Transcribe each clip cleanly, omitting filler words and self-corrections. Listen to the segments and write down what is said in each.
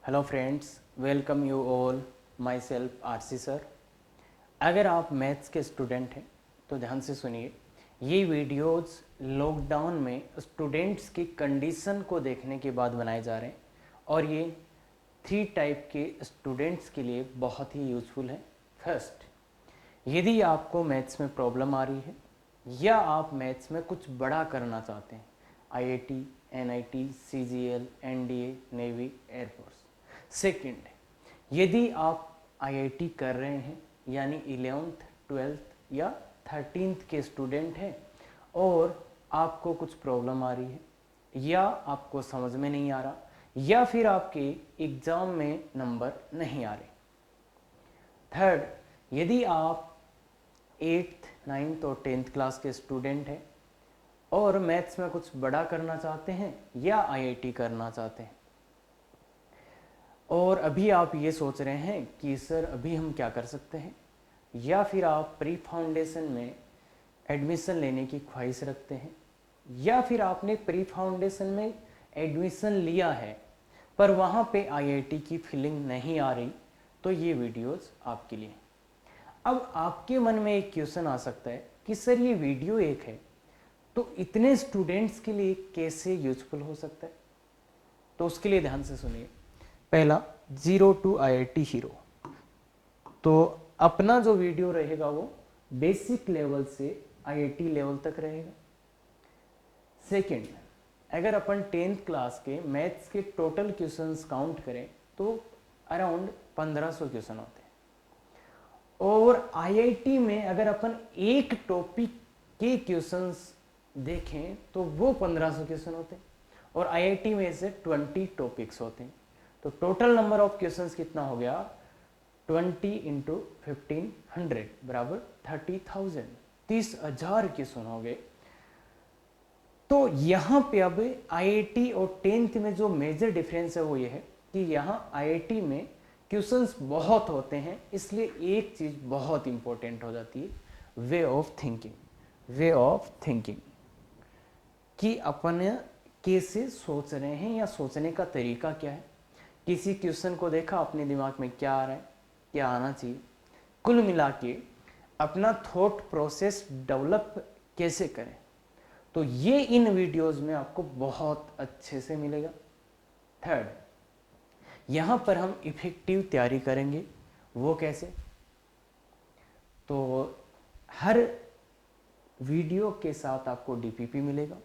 Hello friends, welcome you all. My self RC sir. अगर आप maths के student हैं तो ध्यान से सुनिए। ये वीडियोस लॉकडाउन में स्टूडेंट्स की कंडीशन को देखने के बाद बनाए जा रहे हैं और ये 3 टाइप के स्टूडेंट्स के लिए बहुत ही यूज़फुल है। फर्स्ट, यदि आपको मैथ्स में प्रॉब्लम आ रही है या आप मैथ्स में कुछ बड़ा करना चाहते हैं, IIT, NIT, CGL, NDA, navy, air force. Second, यदि आप आईआईटी कर रहे हैं यानी 11th, 12th या 13th के स्टूडेंट हैं और आपको कुछ प्रॉब्लम आ रही है या आपको समझ में नहीं आ रहा या फिर आपके एग्ज़ाम में नंबर नहीं आ रहे। थर्ड, यदि आप 8th, 9th और 10th क्लास के स्टूडेंट हैं और मैथ्स में कुछ बड़ा करना चाहते हैं या आईआईटी करना चाहते हैं और अभी आप ये सोच रहे हैं कि सर अभी हम क्या कर सकते हैं, या फिर आप प्री फाउंडेशन में एडमिशन लेने की ख्वाहिश रखते हैं या फिर आपने प्री फाउंडेशन में एडमिशन लिया है पर वहाँ पे आईआईटी की फीलिंग नहीं आ रही, तो ये वीडियोस आपके लिए। अब आपके मन में एक क्वेश्चन आ सकता है कि सर ये वीडियो एक है तो इतने स्टूडेंट्स के लिए कैसे यूजफुल हो सकता है। तो उसके लिए ध्यान से सुनिए। पहला, 0 to IIT हीरो। तो अपना जो वीडियो रहेगा वो बेसिक लेवल से आईआईटी लेवल तक रहेगा। सेकंड, अगर अपन 10th क्लास के मैथ्स के टोटल क्वेश्चंस काउंट करें तो अराउंड 1500 क्वेश्चन होते हैं और आईआईटी में अगर अपन एक टॉपिक के क्वेश्चंस देखें तो वो 1500 क्वेश्चन होते हैं और आईआईटी में से 20 टॉपिक्स होते हैं। तो टोटल नंबर ऑफ क्वेश्चंस कितना हो गया, 20 इंटू 1500 बराबर 30,000, 30,000 क्वेश्चन हो गए। तो यहाँ पे अब आईआईटी और 10th में जो मेजर डिफरेंस है वो ये है कि यहाँ आईआईटी में क्वेश्चंस बहुत होते हैं, इसलिए एक चीज बहुत इंपॉर्टेंट हो जाती है, way of thinking. Way of thinking कि अपन कैसे सोच रहे हैं या सोचने का तरीका क्या है। किसी क्वेश्चन को देखा, अपने दिमाग में क्या आ रहा है, क्या आना चाहिए, कुल मिला के अपना थॉट प्रोसेस डेवलप कैसे करें। तो ये इन वीडियोस में आपको बहुत अच्छे से मिलेगा। थर्ड, यहां पर हम इफेक्टिव तैयारी करेंगे। वो कैसे? तो हर वीडियो के साथ आपको डीपीपी मिलेगा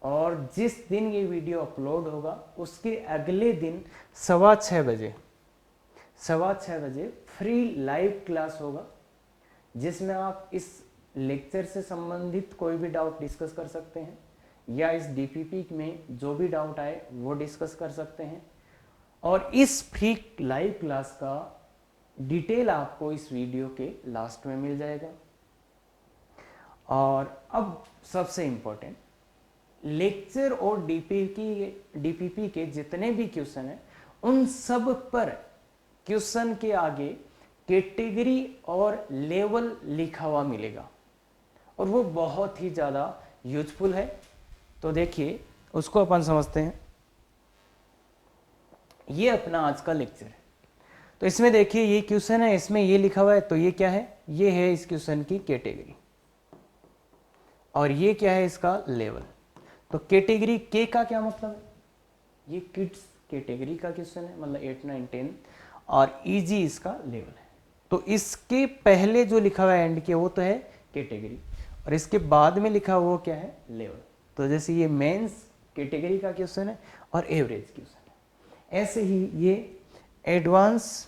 और जिस दिन ये वीडियो अपलोड होगा उसके अगले दिन 6:15 बजे फ्री लाइव क्लास होगा जिसमें आप इस लेक्चर से संबंधित कोई भी डाउट डिस्कस कर सकते हैं या इस डीपीपी में जो भी डाउट आए वो डिस्कस कर सकते हैं। और इस फ्री लाइव क्लास का डिटेल आपको इस वीडियो के लास्ट में मिल जाएगा। और अब सबसे इंपॉर्टेंट, लेक्चर और डीपीपी के जितने भी क्वेश्चन हैं उन सब पर क्वेश्चन के आगे कैटेगरी और लेवल लिखा हुआ मिलेगा और वो बहुत ही ज़्यादा यूजफुल है। तो देखिए उसको अपन समझते हैं। ये अपना आज का लेक्चर है। तो इसमें देखिए ये क्वेश्चन है, इसमें ये लिखा हुआ है, तो ये क्या है? ये है इस क्वेश्चन की कैटेगरी और ये क्या है? इसका लेवल। तो कैटेगरी के का क्या मतलब है? ये किड्स कैटेगरी का क्वेश्चन है, मतलब 8, 9, 10 और इजी इसका लेवल है। तो इसके पहले जो लिखा हुआ है एंड के वो तो है कैटेगरी और इसके बाद में लिखा हुआ वो क्या है? लेवल। तो जैसे ये मेंस कैटेगरी का क्वेश्चन है और एवरेज क्वेश्चन है, ऐसे ही ये एडवांस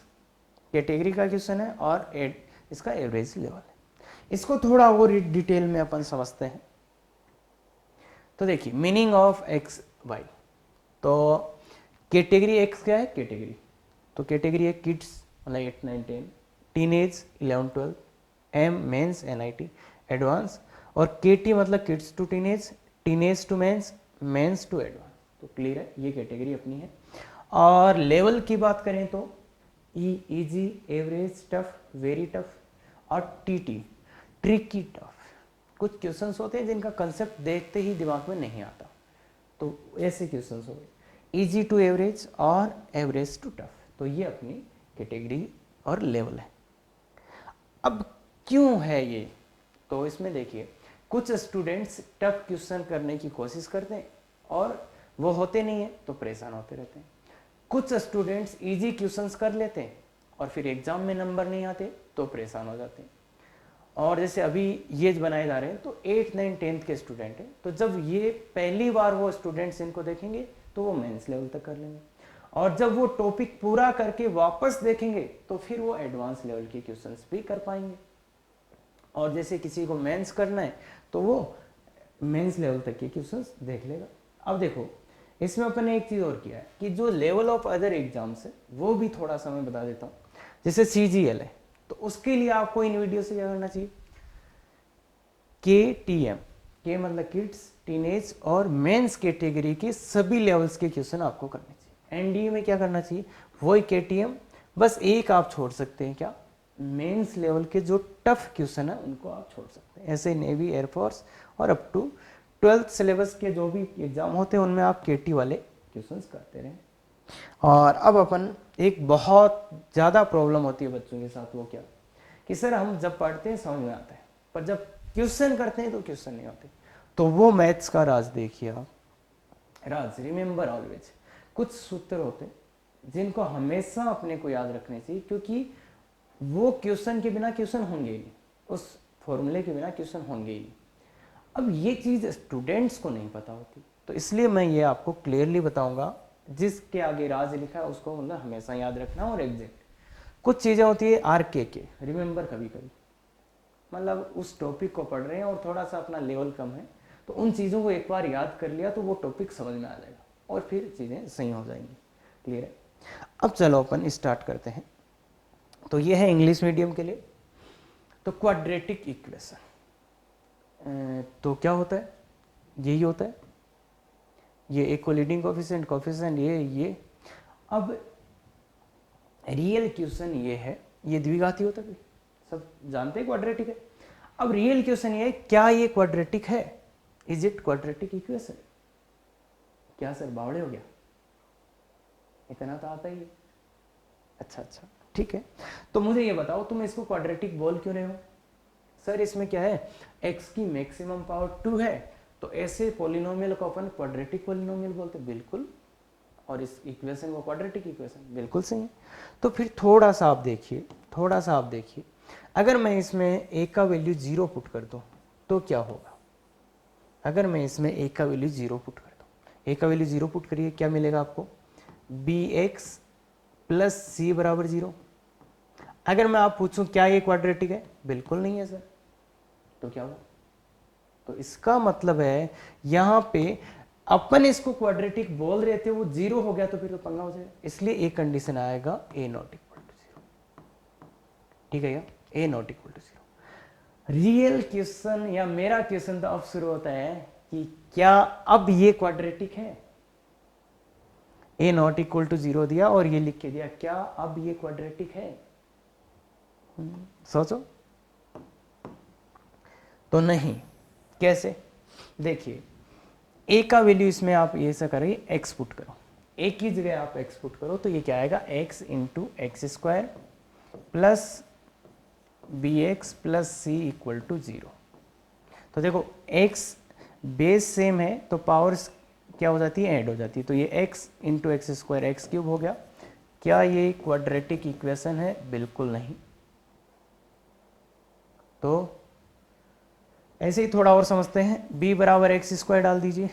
कैटेगरी का क्वेश्चन है और इसका एवरेज लेवल है। इसको थोड़ा और डिटेल में अपन समझते हैं। तो देखिए मीनिंग ऑफ एक्स वाई। तो कैटेगरी एक्स क्या है? कैटेगरी, तो कैटेगरी है किड्स मतलब 8, 9, 10, teenage 11, 12, M men's NIT advance और केटी मतलब kids to teenage, teenage to men's, men's to advance. तो क्लियर है, ये कैटेगरी अपनी है। और लेवल की बात करें तो ई easy, average, tough, very tough और टीटी ट्रिकी टफ। कुछ क्वेश्चंस होते हैं जिनका कंसेप्ट देखते ही दिमाग में नहीं आता, तो ऐसे क्वेश्चंस हो गए। इजी टू एवरेज और एवरेज टू टफ। तो ये अपनी कैटेगरी और लेवल है। अब क्यों है ये, तो इसमें देखिए कुछ स्टूडेंट्स टफ क्वेश्चन करने की कोशिश करते हैं और वो होते नहीं है तो परेशान होते रहते हैं। कुछ स्टूडेंट्स इजी क्वेश्चंस कर लेते हैं और फिर एग्जाम में नंबर नहीं आते तो परेशान हो जाते हैं। और जैसे अभी ये बनाए जा रहे हैं तो 8, 9, 10th के स्टूडेंट हैं, तो जब ये पहली बार वो स्टूडेंट्स इनको देखेंगे तो वो मेंस लेवल तक कर लेंगे, और जब वो टॉपिक पूरा करके वापस देखेंगे तो फिर वो एडवांस लेवल के क्वेश्चंस भी कर पाएंगे। और जैसे किसी को मेंस करना है तो वो मेंस लेवल तक के क्वेश्चंस देख लेगा। अब देखो इसमें अपन ने एक चीज़ और किया है कि जो लेवल ऑफ अदर एग्जाम्स है वो भी थोड़ा सा मैं बता देता हूँ। जैसे CGL है तो उसके लिए आपको इन वीडियो से क्या करना चाहिए, KTM, के मतलब किड्स, टीनेज और मेंस कैटेगरी के सभी लेवल्स के क्वेश्चन आपको करने चाहिए। NDA में क्या करना चाहिए, वही KTM, बस एक आप छोड़ सकते हैं, क्या, मेंस लेवल के जो टफ क्वेश्चन है उनको आप छोड़ सकते हैं। ऐसे नेवी, एयरफोर्स और अप टू 12th सिलेबस के जो भी एग्जाम होते हैं उनमें आप KT वाले क्वेश्चंस करते रहें। और अब अपन एक बहुत ज़्यादा प्रॉब्लम होती है बच्चों के साथ, वो क्या कि सर हम जब पढ़ते हैं समझ में आता है पर जब क्वेश्चन करते हैं तो क्वेश्चन नहीं होते। तो वो मैथ्स का राज देखिए आप, राज, रिमेंबर ऑलवेज, कुछ सूत्र होते हैं जिनको हमेशा अपने को याद रखने चाहिए, क्योंकि वो क्वेश्चन के बिना क्वेश्चन होंगे ही नहीं, उस फॉर्मूले के बिना क्वेश्चन होंगे ही नहीं। अब ये चीज़ स्टूडेंट्स को नहीं पता होती, तो इसलिए मैं ये आपको क्लियरली बताऊंगा, जिसके आगे राज लिखा है उसको मतलब हमेशा याद रखना। और एग्जैक्ट कुछ चीज़ें होती है RKK, रिमेंबर, कभी कभी मतलब उस टॉपिक को पढ़ रहे हैं और थोड़ा सा अपना लेवल कम है तो उन चीज़ों को एक बार याद कर लिया तो वो टॉपिक समझ में आ जाएगा और फिर चीज़ें सही हो जाएंगी। क्लियर है। अब चलो अपन स्टार्ट करते हैं। तो ये है इंग्लिश मीडियम के लिए। तो क्वाड्रेटिक इक्वेशन तो क्या होता है, यही होता है, ये एक कोलिडिंग कोफिशिएंट, कोफिशिएंट ये। अब रियल क्वेश्चन ये है, ये द्विघाती होता है, सब जानते हैं क्वाड्रेटिक है। अब रियल क्वेश्चन ये है, क्या ये क्वाड्रेटिक है, इज इट क्वाड्रेटिक इक्वेशन। क्या सर बावड़े हो गया, इतना तो आता ही है। अच्छा ठीक है, तो मुझे ये बताओ तुम इसको क्वाड्रेटिक बोल क्यों रहे हो। सर इसमें क्या है, x की मैक्सिमम पावर 2 है, तो ऐसे पॉलिनोमियल को अपन क्वाड्रेटिक पॉलिनोमियल बोलते हैं। बिल्कुल, और इस इक्वेशन को क्वाड्रेटिक इक्वेशन, बिल्कुल सही है। तो फिर थोड़ा सा आप देखिए, अगर मैं इसमें a का वैल्यू 0 पुट कर दूं तो क्या होगा। अगर मैं इसमें a का वैल्यू 0 पुट कर दूं, a का वैल्यू 0 पुट करिए, क्या मिलेगा आपको, bx प्लस c बराबर 0। अगर मैं आप पूछूं क्या ये क्वाड्रेटिक है, बिल्कुल नहीं है सर, तो क्या हुआ। तो इसका मतलब है यहां पे अपन इसको क्वाड्रेटिक बोल रहे थे, वो 0 हो गया तो फिर तो पंगा हो जाएगा, इसलिए एक कंडीशन आएगा a नॉट इक्वल टू 0। ठीक है या, a not equal to 0। Real question या मेरा क्वेश्चन तो अब शुरू होता है कि क्या अब ये क्वाड्रेटिक है, a नॉट इक्वल टू 0 दिया और ये लिख के दिया, क्या अब ये क्वाड्रेटिक है। सोचो, तो नहीं। कैसे, देखिए a का वैल्यू इसमें आप ये ऐसा करिए, x पुट करो, a की जगह आप x पुट करो तो ये क्या आएगा, x into x square plus bx plus c equal to 0। तो देखो x बेस सेम है तो पावर्स क्या हो जाती है, ऐड हो जाती है, तो ये x into x square x cube हो गया। क्या ये क्वाड्रेटिक इक्वेशन है, बिल्कुल नहीं। तो ऐसे ही थोड़ा और समझते हैं, b बराबर एक्स स्क्वायर डाल दीजिए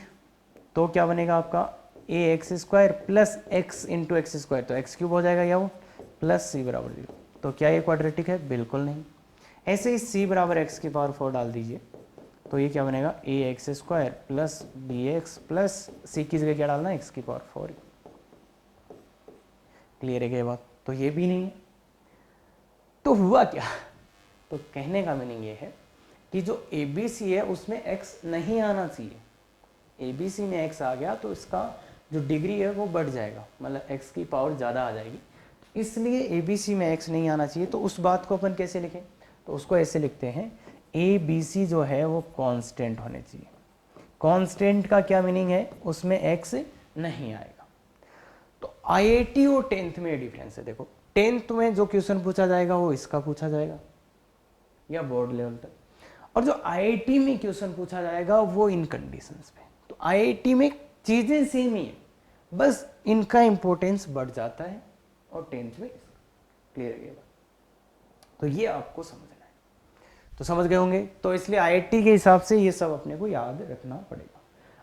तो क्या बनेगा आपका, a x square plus x into x square, तो एक्स क्यूब हो जाएगा या वो, प्लस c बराबर 0। तो क्या ये क्वाड्रेटिक है, बिल्कुल नहीं। ऐसे ही c बराबर x की पावर 4 डाल दीजिए तो ये क्या बनेगा, a x square plus bx plus c की जगह क्या डालना है, x की पावर 4। क्लियर है क्या बात, तो ये भी नहीं है। तो हुआ क्या, तो कहने का मीनिंग ये है कि जो ABC है उसमें x नहीं आना चाहिए। ABC में x आ गया तो इसका जो डिग्री है वो बढ़ जाएगा, मतलब x की पावर ज़्यादा आ जाएगी, इसलिए ABC में x नहीं आना चाहिए। तो उस बात को अपन कैसे लिखें, तो उसको ऐसे लिखते हैं, ABC जो है वो कांस्टेंट होने चाहिए। कांस्टेंट का क्या मीनिंग है, उसमें x नहीं आएगा। आईआईटी और 10th में डिफरेंस है। देखो 10th में जो क्वेश्चन पूछा जाएगा वो इसका पूछा जाएगा या बोर्ड लेवल तक, और जो आईआईटी में क्वेश्चन पूछा जाएगा वो इन कंडीशंस पे। तो आईआईटी में चीजें सेम ही है, बस इनका इंपॉर्टेंस बढ़ जाता है और 10th में क्लियर है ये बात। तो ये आपको समझना है, तो समझ गए होंगे। तो इसलिए आईआईटी के हिसाब से ये सब अपने को याद रखना पड़ेगा।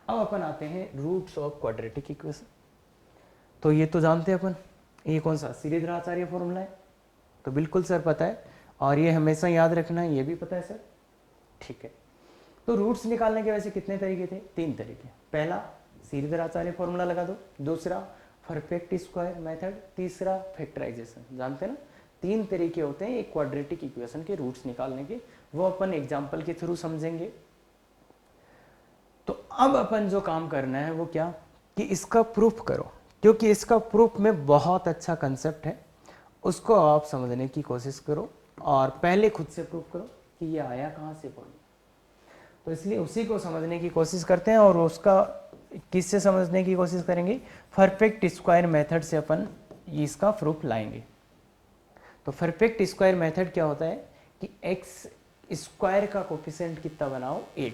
अब अपन आते हैं रूट्स ऑफ क्वाड्रेटिक इक्वेशन। तो ये तो जानते हैं अपन, ये कौन सा श्रीधराचार्य फॉर्मूला है, तो बिल्कुल सर पता है, और ये हमेशा याद रखना है, ये भी पता है सर, ठीक है। तो रूट्स निकालने के वैसे कितने तरीके थे? 3 तरीके। पहला श्रीधराचार्य फॉर्मूला लगा दो, दूसरा परफेक्ट स्क्वायर मेथड, तीसरा फैक्टराइजेशन। जानते हैं ना, 3 तरीके होते हैं एक क्वाड्रेटिक इक्वेशन के रूट्स निकालने के, वो अपन एग्जाम्पल के थ्रू समझेंगे। तो अब अपन जो काम करना है वो क्या, कि इसका प्रूफ करो, क्योंकि इसका प्रूफ में बहुत अच्छा कंसेप्ट है, उसको आप समझने की कोशिश करो और पहले खुद से प्रूफ करो कि ये आया कहाँ से पॉइंट। तो इसलिए उसी को समझने की कोशिश करते हैं, और उसका किससे समझने की कोशिश करेंगे? परफेक्ट स्क्वायर मेथड से अपन इसका प्रूफ लाएंगे। तो परफेक्ट स्क्वायर मेथड क्या होता है कि एक्स स्क्वायर का कोफिशिएंट कितना बनाओ? 1।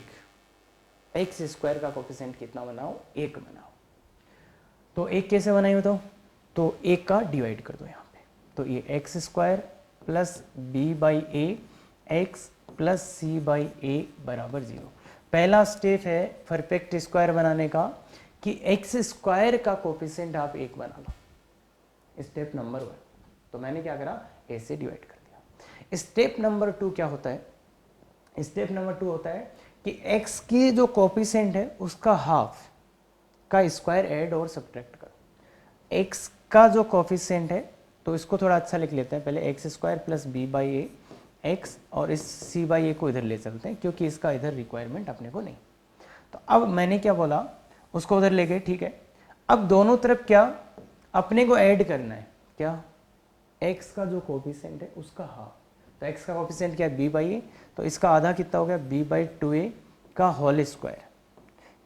एक्स स्क्वायर का कोफिशिएंट कितना बनाओ? 1 बनाओ। तो 1 कैसे बनाई बताओ? तो 1 का डिवाइड कर दो यहाँ पे, तो ये x square plus b by a x plus c by a बराबर 0। पहला स्टेप है परफेक्ट स्क्वायर बनाने का कि एक्स स्क्वायर का कोफिशिएंट आप 1 बना लो, स्टेप नंबर 1। तो मैंने क्या करा? ए से डिवाइड कर दिया। स्टेप नंबर 2 क्या होता है? स्टेप नंबर 2 होता है कि x की जो कोफिशिएंट है उसका हाफ का स्क्वायर ऐड और सब्ट्रैक्ट करो। x का जो कोफिशिएंट है, तो इसको थोड़ा अच्छा लिख लेते हैं पहले, x square plus b by a x, और इस सी बाई ए को इधर ले चलते हैं क्योंकि इसका इधर रिक्वायरमेंट अपने को नहीं। तो अब मैंने क्या बोला, उसको उधर ले गए, ठीक है। अब दोनों तरफ क्या अपने को ऐड करना है? क्या? x का जो कोफिशिएंट है उसका हाफ। तो x का कोफिशिएंट क्या है? b बाई ए, तो इसका आधा कितना हो गया? b बाई 2a का होल स्क्वायर।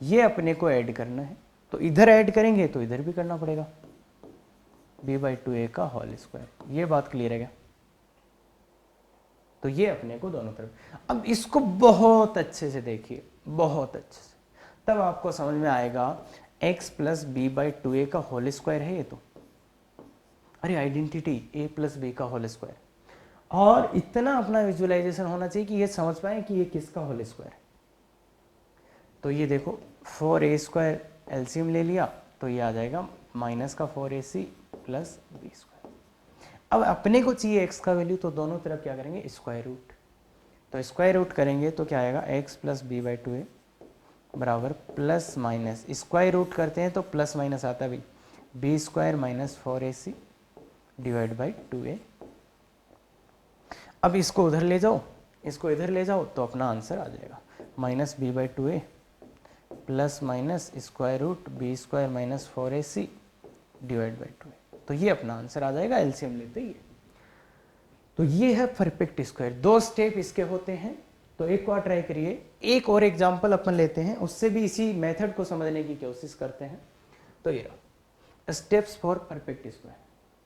ये अपने को ऐड करना है, तो इधर ऐड करेंगे तो इधर भी करना पड़ेगा, b बाई 2a का होल स्क्वायर। ये बात क्लियर है क्या? तो ये अपने को दोनों तरफ। अब इसको बहुत अच्छे से देखिए, बहुत अच्छे से, तब आपको समझ में आएगा x plus b by 2a का होल स्क्वायर है ये। तो अरे आइडेंटिटी a प्लस बी का होल स्क्वायर, और इतना अपना विजुअलाइजेशन होना चाहिए कि ये समझ पाए कि ये किसका होल स्क्वायर है। तो ये देखो 4a स्क्वायर एलसीएम ले लिया, तो ये आ जाएगा माइनस का 4ac प्लस बी स्क्वायर। अब अपने को चाहिए x का वैल्यू, तो दोनों तरफ क्या करेंगे? Square root. तो स्क्वायर रूट करेंगे तो क्या आएगा? x plus b by 2a बराबर प्लस माइनस, स्क्वायर रूट करते हैं तो प्लस माइनस आता है भाई, b square minus 4ac divide by 2a। अब इसको उधर ले जाओ, इसको इधर ले जाओ, तो अपना आंसर आ जाएगा minus b by 2a plus minus square root b square minus 4ac divide by 2a। तो ये अपना आंसर आ जाएगा एलसीएम लेते ही। तो ये है परफेक्ट स्क्वायर। 2 स्टेप इसके होते हैं, तो एक बार ट्राई करिए। एक और एग्जांपल अपन लेते हैं, उससे भी इसी मेथड को समझने की कोशिश करते हैं। तो ये रहा steps for perfect square.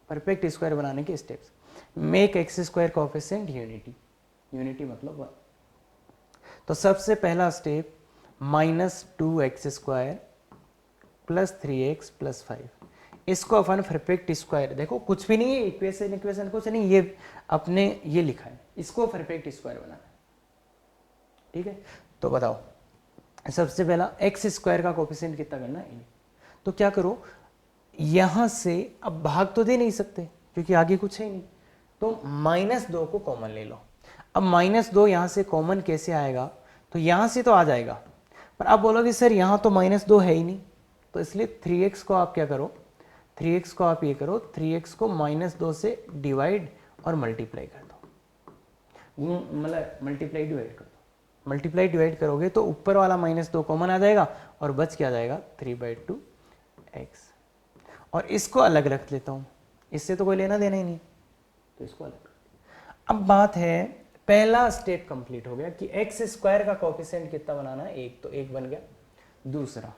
Perfect square बनाने के steps: make x square coefficient unity, unity मतलब 1। तो सबसे पहला step minus 2x square plus 3x plus 5, इसको अपन परफेक्ट स्क्वायर, देखो कुछ भी नहीं है, इक्वेशन इक्वेशन कुछ नहीं, ये अपने ये लिखा है, इसको परफेक्ट स्क्वायर बनाना है, ठीक है। तो बताओ सबसे पहला एक्स स्क्वायर का कोफिशिएंट कितना करना है? तो क्या करो, यहां से अब भाग तो दे नहीं सकते क्योंकि आगे कुछ है ही नहीं, तो -2 को कॉमन ले लो। अब -2 यहां से कॉमन कैसे आएगा? तो यहां से तो आ जाएगा, पर आप बोलोगे सर यहां तो -2 है ही नहीं, तो इसलिए 3x को आप क्या करो, 3x को आप ये करो, 3x को -2 से डिवाइड और मल्टीप्लाई कर दो, मतलब मल्टीप्लाई डिवाइड कर दो। मल्टीप्लाई डिवाइड करोगे तो ऊपर वाला -2 कॉमन आ जाएगा और बच क्या जाएगा 3/2x। और इसको अलग रख लेता हूं, इससे तो कोई लेना देना ही नहीं, तो इसको अलग। अब बात है, पहला स्टेप कंप्लीट हो गया कि एक्स स्क्वायर का कोफिशिएंट कितना बनाना है? 1, तो 1 बन गया। दूसरा,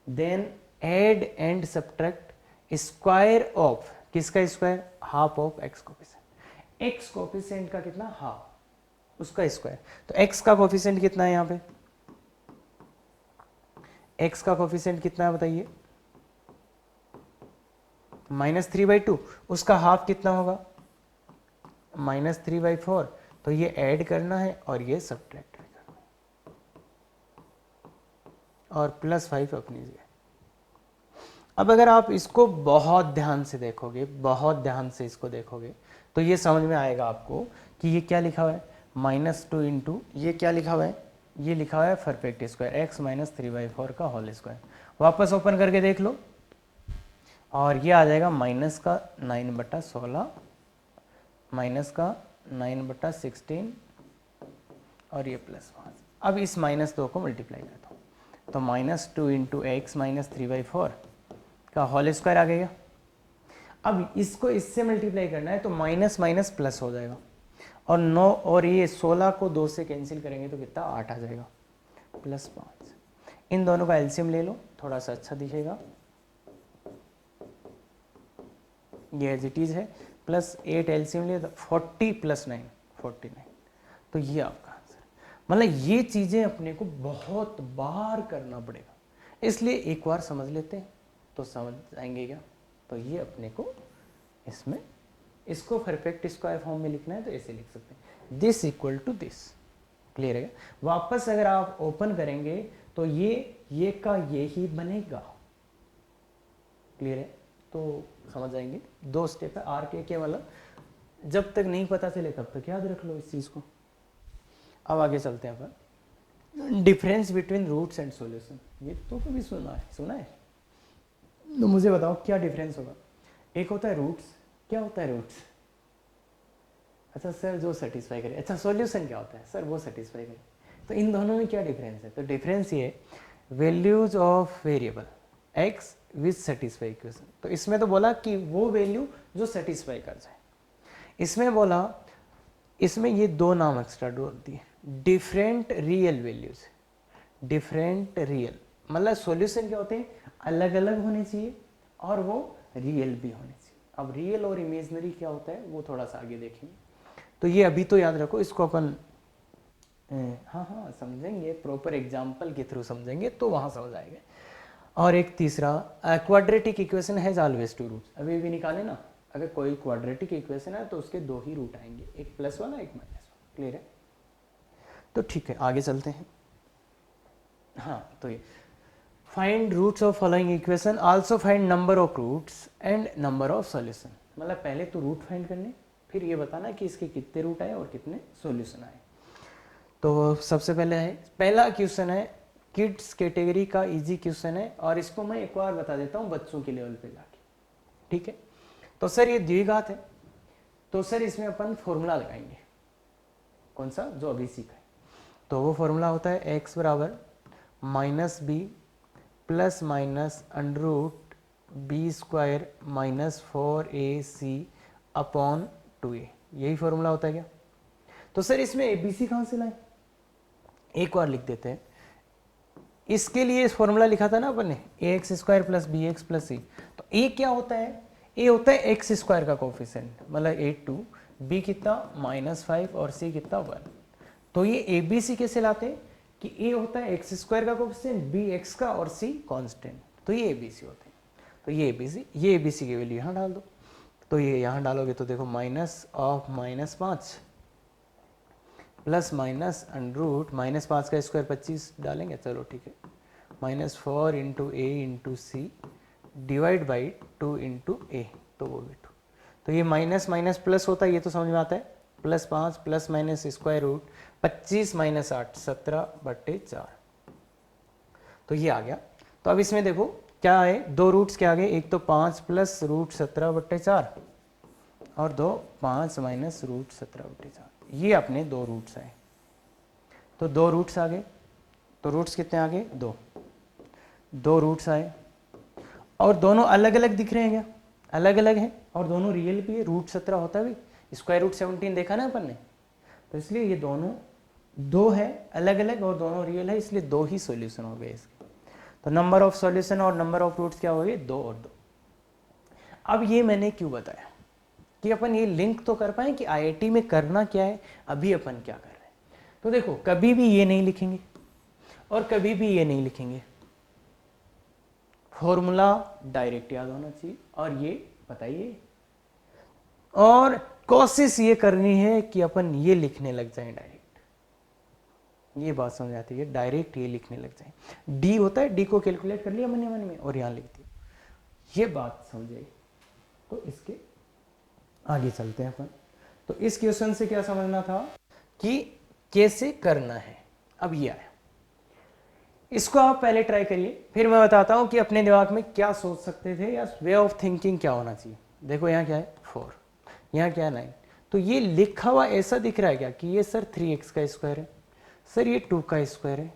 then add and subtract square of किसका square, half of x coefficient, x coefficient का कितना, हाफ, उसका स्क्वायर। तो एक्स का कोफिशिएंट कितना है यहाँ पे, एक्स का कोफिशिएंट कितना है बताइए, -3/2, उसका हाफ कितना होगा, -3/4। तो ये ऐड करना है और ये सब्ट्रैक्ट करना है, और +5 अपनी जगह। अब अगर आप इसको बहुत ध्यान से देखोगे, बहुत ध्यान से इसको देखोगे, तो ये समझ में आएगा आपको कि ये क्या लिखा हुआ है, -2 इंटू ये क्या लिखा हुआ है, ये लिखा हुआ है परफेक्ट स्क्वायर, x -3/4 का होल स्क्वायर। वापस ओपन करके देख लो, और ये आ जाएगा माइनस का 9/16, माइनस का 9/16, और ये +5। अब इस -2 को मल्टीप्लाई करता हूँ, तो -2 इंटू एक्स -3/4 का होल स्क्वायर आ गया। अब इसको इससे मल्टीप्लाई करना है, तो माइनस माइनस प्लस हो जाएगा, और 9 और ये 16 को 2 से कैंसिल करेंगे तो कितना, 8 आ जाएगा, +5। इन दोनों का एलसीएम ले लो, थोड़ा सा अच्छा दिखेगा, ये एज इट इज है, +8 एलसीएम लिया तो 40 + 9 49। तो ये आपका आंसर, मतलब ये चीज़ें अपने को बहुत बार करना पड़ेगा, इसलिए एक बार समझ लेते हैं तो समझ जाएंगे क्या। तो ये अपने को इसमें, इसको परफेक्ट स्क्वायर फॉर्म में लिखना है तो ऐसे लिख सकते हैं, this equal to this, clear है। वापस अगर आप ओपन करेंगे तो ये का ये ही बनेगा, क्लियर है। तो समझ जाएंगे, 2 स्टेप है आर के मतलब जब तक नहीं पता चले तब तक याद रख लो इस चीज़ को। अब आगे चलते हैं अपन, difference between roots and solution. ये तो कभी सुना है तो मुझे बताओ क्या डिफरेंस होगा। एक होता है रूट्स, क्या होता है रूट्स, अच्छा सर जो सेटिस्फाई करे। अच्छा सॉल्यूशन क्या होता है सर, वो सेटिस्फाई करे। तो इन दोनों में क्या डिफरेंस है, तो डिफरेंस ये values of variable x with satisfy equation. तो इसमें तो बोला कि वो वैल्यू जो सेटिस्फाई कर जाए, इसमें बोला, इसमें ये 2 नाम एक्स्ट्रा जोड़ दिए, different real values. Different real मतलब सॉल्यूशन क्या होते हैं, अलग अलग होने चाहिए और वो रियल भी होने चाहिए। अब रियल और इमेजनरी क्या होता है वो थोड़ा सा आगे देखेंगे। तो ये अभी तो याद रखो, इसको अपन हाँ समझेंगे, प्रॉपर एग्जाम्पल के थ्रू समझेंगे तो वहाँ समझ आएगा। और एक तीसरा, quadratic equation has always 2 roots. अभी भी निकाले ना, अगर कोई क्वाड्रेटिक इक्वेशन है तो उसके 2 ही रूट आएंगे, एक प्लस वाला एक माइनस वाला, क्लियर है। तो ठीक है आगे चलते हैं। हाँ तो ये find roots of following equation, also find number of roots and number of solution. मतलब पहले तो रूट फाइंड करने, फिर ये बताना कि इसके कितने रूट आए और कितने सॉल्यूशन आए। तो सबसे पहले है, पहला क्वेश्चन है किड्स कैटेगरी का इजी क्वेश्चन है, और इसको मैं एक बार बता देता हूँ बच्चों के लेवल पे जाके, ठीक है। तो सर ये द्विघात है, तो सर इसमें अपन फॉर्मूला लगाएंगे, कौन सा, जो अभी सीखा है। तो वो फॉर्मूला होता है x बराबर -b plus minus √b² -4ac upon 2a, यही फॉर्मूला होता है क्या। तो सर इसमें abc कहाँ से लाएं, एक बार लिख देते हैं। इसके लिए इस फॉर्मूला लिखा था ना अपन ने, ax² + bx + c। तो a क्या होता है, a होता है x² का कोफिशिएंट, मतलब 8 2, b कितना -5 और c कितना 1। तो ये abc कैसे लाते हैं कि a होता है x² का कोफिशिएंट, b x का और c कांस्टेंट, तो ये abc होते हैं। तो ये abc की वैल्यू यहाँ डाल दो। तो ये यहाँ डालोगे तो देखो -5 प्लस माइनस √-5 का स्क्वायर 25 डालेंगे, चलो ठीक है, -4 × a × c divide by 2 × a, तो वो भी 2। तो ये माइनस माइनस प्लस होता है, ये तो समझ में आता है, +5 प्लस माइनस स्क्वायर रूट 25 - 8 17/4। तो ये आ गया। तो अब इसमें देखो क्या है, 2 रूट्स के आगे, एक तो 5 प्लस √17/4 और 2 5 माइनस √17/4, ये अपने 2 रूट्स आए। तो 2 रूट्स आ गए, तो रूट्स कितने आ गए, 2 रूट्स आए, और दोनों अलग अलग दिख रहे हैं क्या, अलग अलग हैं, और दोनों रियल भी है। √17 होता है भी, √17 देखा ना अपन ने, तो इसलिए ये दोनों 2 है अलग अलग और दोनों रियल है, इसलिए 2 ही सॉल्यूशन हो गए इसके। तो नंबर ऑफ सॉल्यूशन और नंबर ऑफ रूट्स क्या हो गए, 2 और 2। अब ये मैंने क्यों बताया कि अपन ये लिंक तो कर पाए कि आईआईटी में करना क्या है, अभी अपन क्या कर रहे हैं। तो देखो कभी भी ये नहीं लिखेंगे और कभी भी ये नहीं लिखेंगे, फॉर्मूला डायरेक्ट याद होना चाहिए और ये बताइए, और कोशिश ये करनी है कि अपन ये लिखने लग जाएं डायरेक्ट। ये बात समझ आती है, डायरेक्ट ये लिखने लग जाएं। डी होता है, डी को कैलकुलेट कर लिया मन में और यहां लिख दिया, ये बात समझे। तो इसके आगे चलते हैं अपन। तो इस क्वेश्चन से क्या समझना था कि कैसे करना है। अब ये आया, इसको आप पहले ट्राई करिए, फिर मैं बताता हूं कि अपने दिमाग में क्या सोच सकते थे या वे ऑफ थिंकिंग क्या होना चाहिए। देखो यहाँ क्या है 4, यहाँ क्या है 9। तो ये लिखा हुआ ऐसा दिख रहा है क्या कि ये सर 3x का स्क्वायर है, सर ये 2 का स्क्वायर है।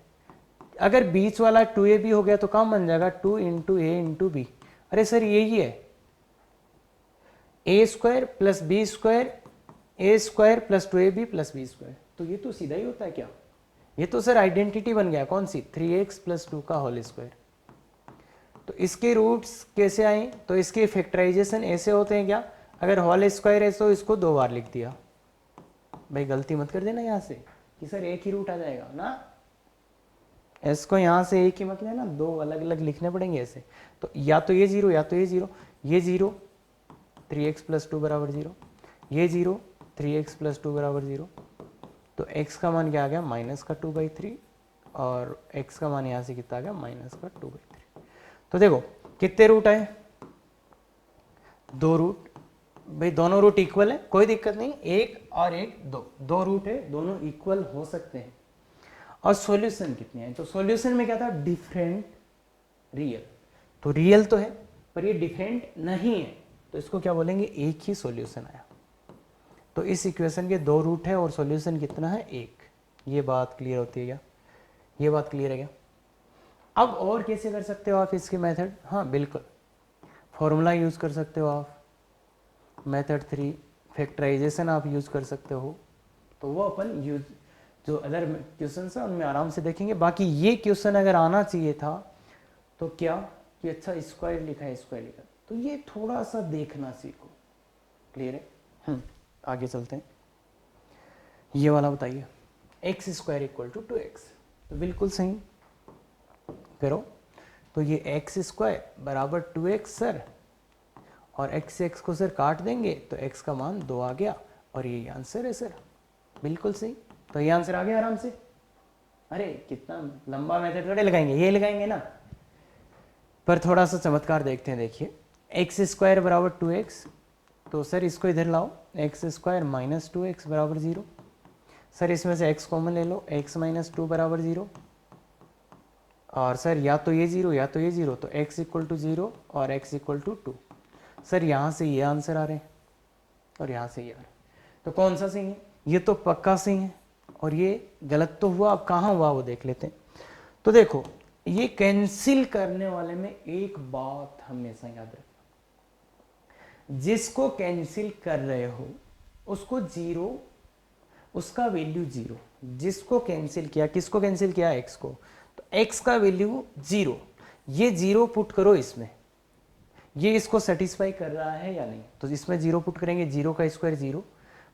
अगर बीच वाला 2a भी हो गया तो काम बन जाएगा 2 इंटू ए इंटू बी। अरे सर यही है, a square plus b square, a square plus 2ab plus b square. तो ये तो सीधा ही होता है क्या, ये तो सर आइडेंटिटी बन गया, कौन सी 3x प्लस 2 का होल स्क्वायर। तो इसके रूट्स कैसे आए, तो इसके फैक्टराइजेशन ऐसे होते हैं क्या, अगर होल स्क्वायर है तो इसको 2 बार लिख दिया। भाई गलती मत कर देना यहाँ से कि सर एक ही रूट आ जाएगा ना, इसको यहाँ से एक ही मत लेना, 2 अलग अलग लिखने पड़ेंगे ऐसे। तो या तो ये 0 या तो ये 0, ये 0 3x प्लस 2 बराबर 0, ये 0 3x प्लस 2 बराबर 0। तो x का मान क्या आ गया माइनस का 2/3 और x का मान यहाँ से कितना आ गया माइनस का 2/3। तो देखो कितने रूट आए, 2 रूट। भाई दोनों रूट इक्वल है, कोई दिक्कत नहीं, 1 और 1 2 रूट है, दोनों इक्वल हो सकते हैं। और सॉल्यूशन कितने हैं, तो सॉल्यूशन में क्या था डिफरेंट रियल। तो रियल तो है पर ये डिफरेंट नहीं है, तो इसको क्या बोलेंगे एक ही सॉल्यूशन आया। तो इस इक्वेशन के 2 रूट है और सॉल्यूशन कितना है 1। ये बात क्लियर होती है क्या, ये बात क्लियर है क्या। अब और कैसे कर सकते हो आप इसके मेथड, हाँ बिल्कुल फॉर्मूला यूज कर सकते हो आप, मेथड 3 फैक्टराइजेशन आप यूज कर सकते हो। तो वो अपन यूज जो अदर क्वेश्चन है उनमें आराम से देखेंगे। बाकी ये क्वेश्चन अगर आना चाहिए था तो क्या कि अच्छा स्क्वायर लिखा है, स्क्वायर लिखा, तो ये थोड़ा सा देखना सीखो। क्लियर है, आगे चलते हैं। ये वाला बताइए x square equal to 2x, तो बिल्कुल सही करो। तो ये एक्स स्क्वायर बराबर 2x सर, और x से x को सर काट देंगे तो x का मान 2 आ गया और ये आंसर है सर, बिल्कुल सही। तो ये आंसर आ गया आराम से। अरे कितना लंबा मेथड थोड़े लगाएंगे, ये लगाएंगे ना, पर थोड़ा सा चमत्कार देखते हैं। देखिए एक्स स्क्वायर बराबर 2x, तो सर इसको इधर लाओ, एक्स स्क्वायर माइनस 2x बराबर 0। सर इसमें से x कॉमन ले लो, x माइनस 2 बराबर 0। और सर या तो ये 0 या तो ये 0, तो x इक्वल टू 0 और x इक्वल टू 2। सर यहाँ से ये आंसर आ रहे हैं और यहाँ से ये आ रहे हैं, तो कौन सा सही है, ये तो पक्का सही है और ये गलत तो हुआ। अब कहाँ हुआ वो देख लेते हैं। तो देखो ये कैंसिल करने वाले में एक बात हमेशा याद रखना, जिसको कैंसिल कर रहे हो उसको 0, उसका वैल्यू 0। जिसको कैंसिल किया, किसको कैंसिल किया, x को, तो x का वैल्यू 0। ये 0 पुट करो इसमें, ये इसको सेटिस्फाई कर रहा है या नहीं, तो इसमें 0 पुट करेंगे, 0 का स्क्वायर 0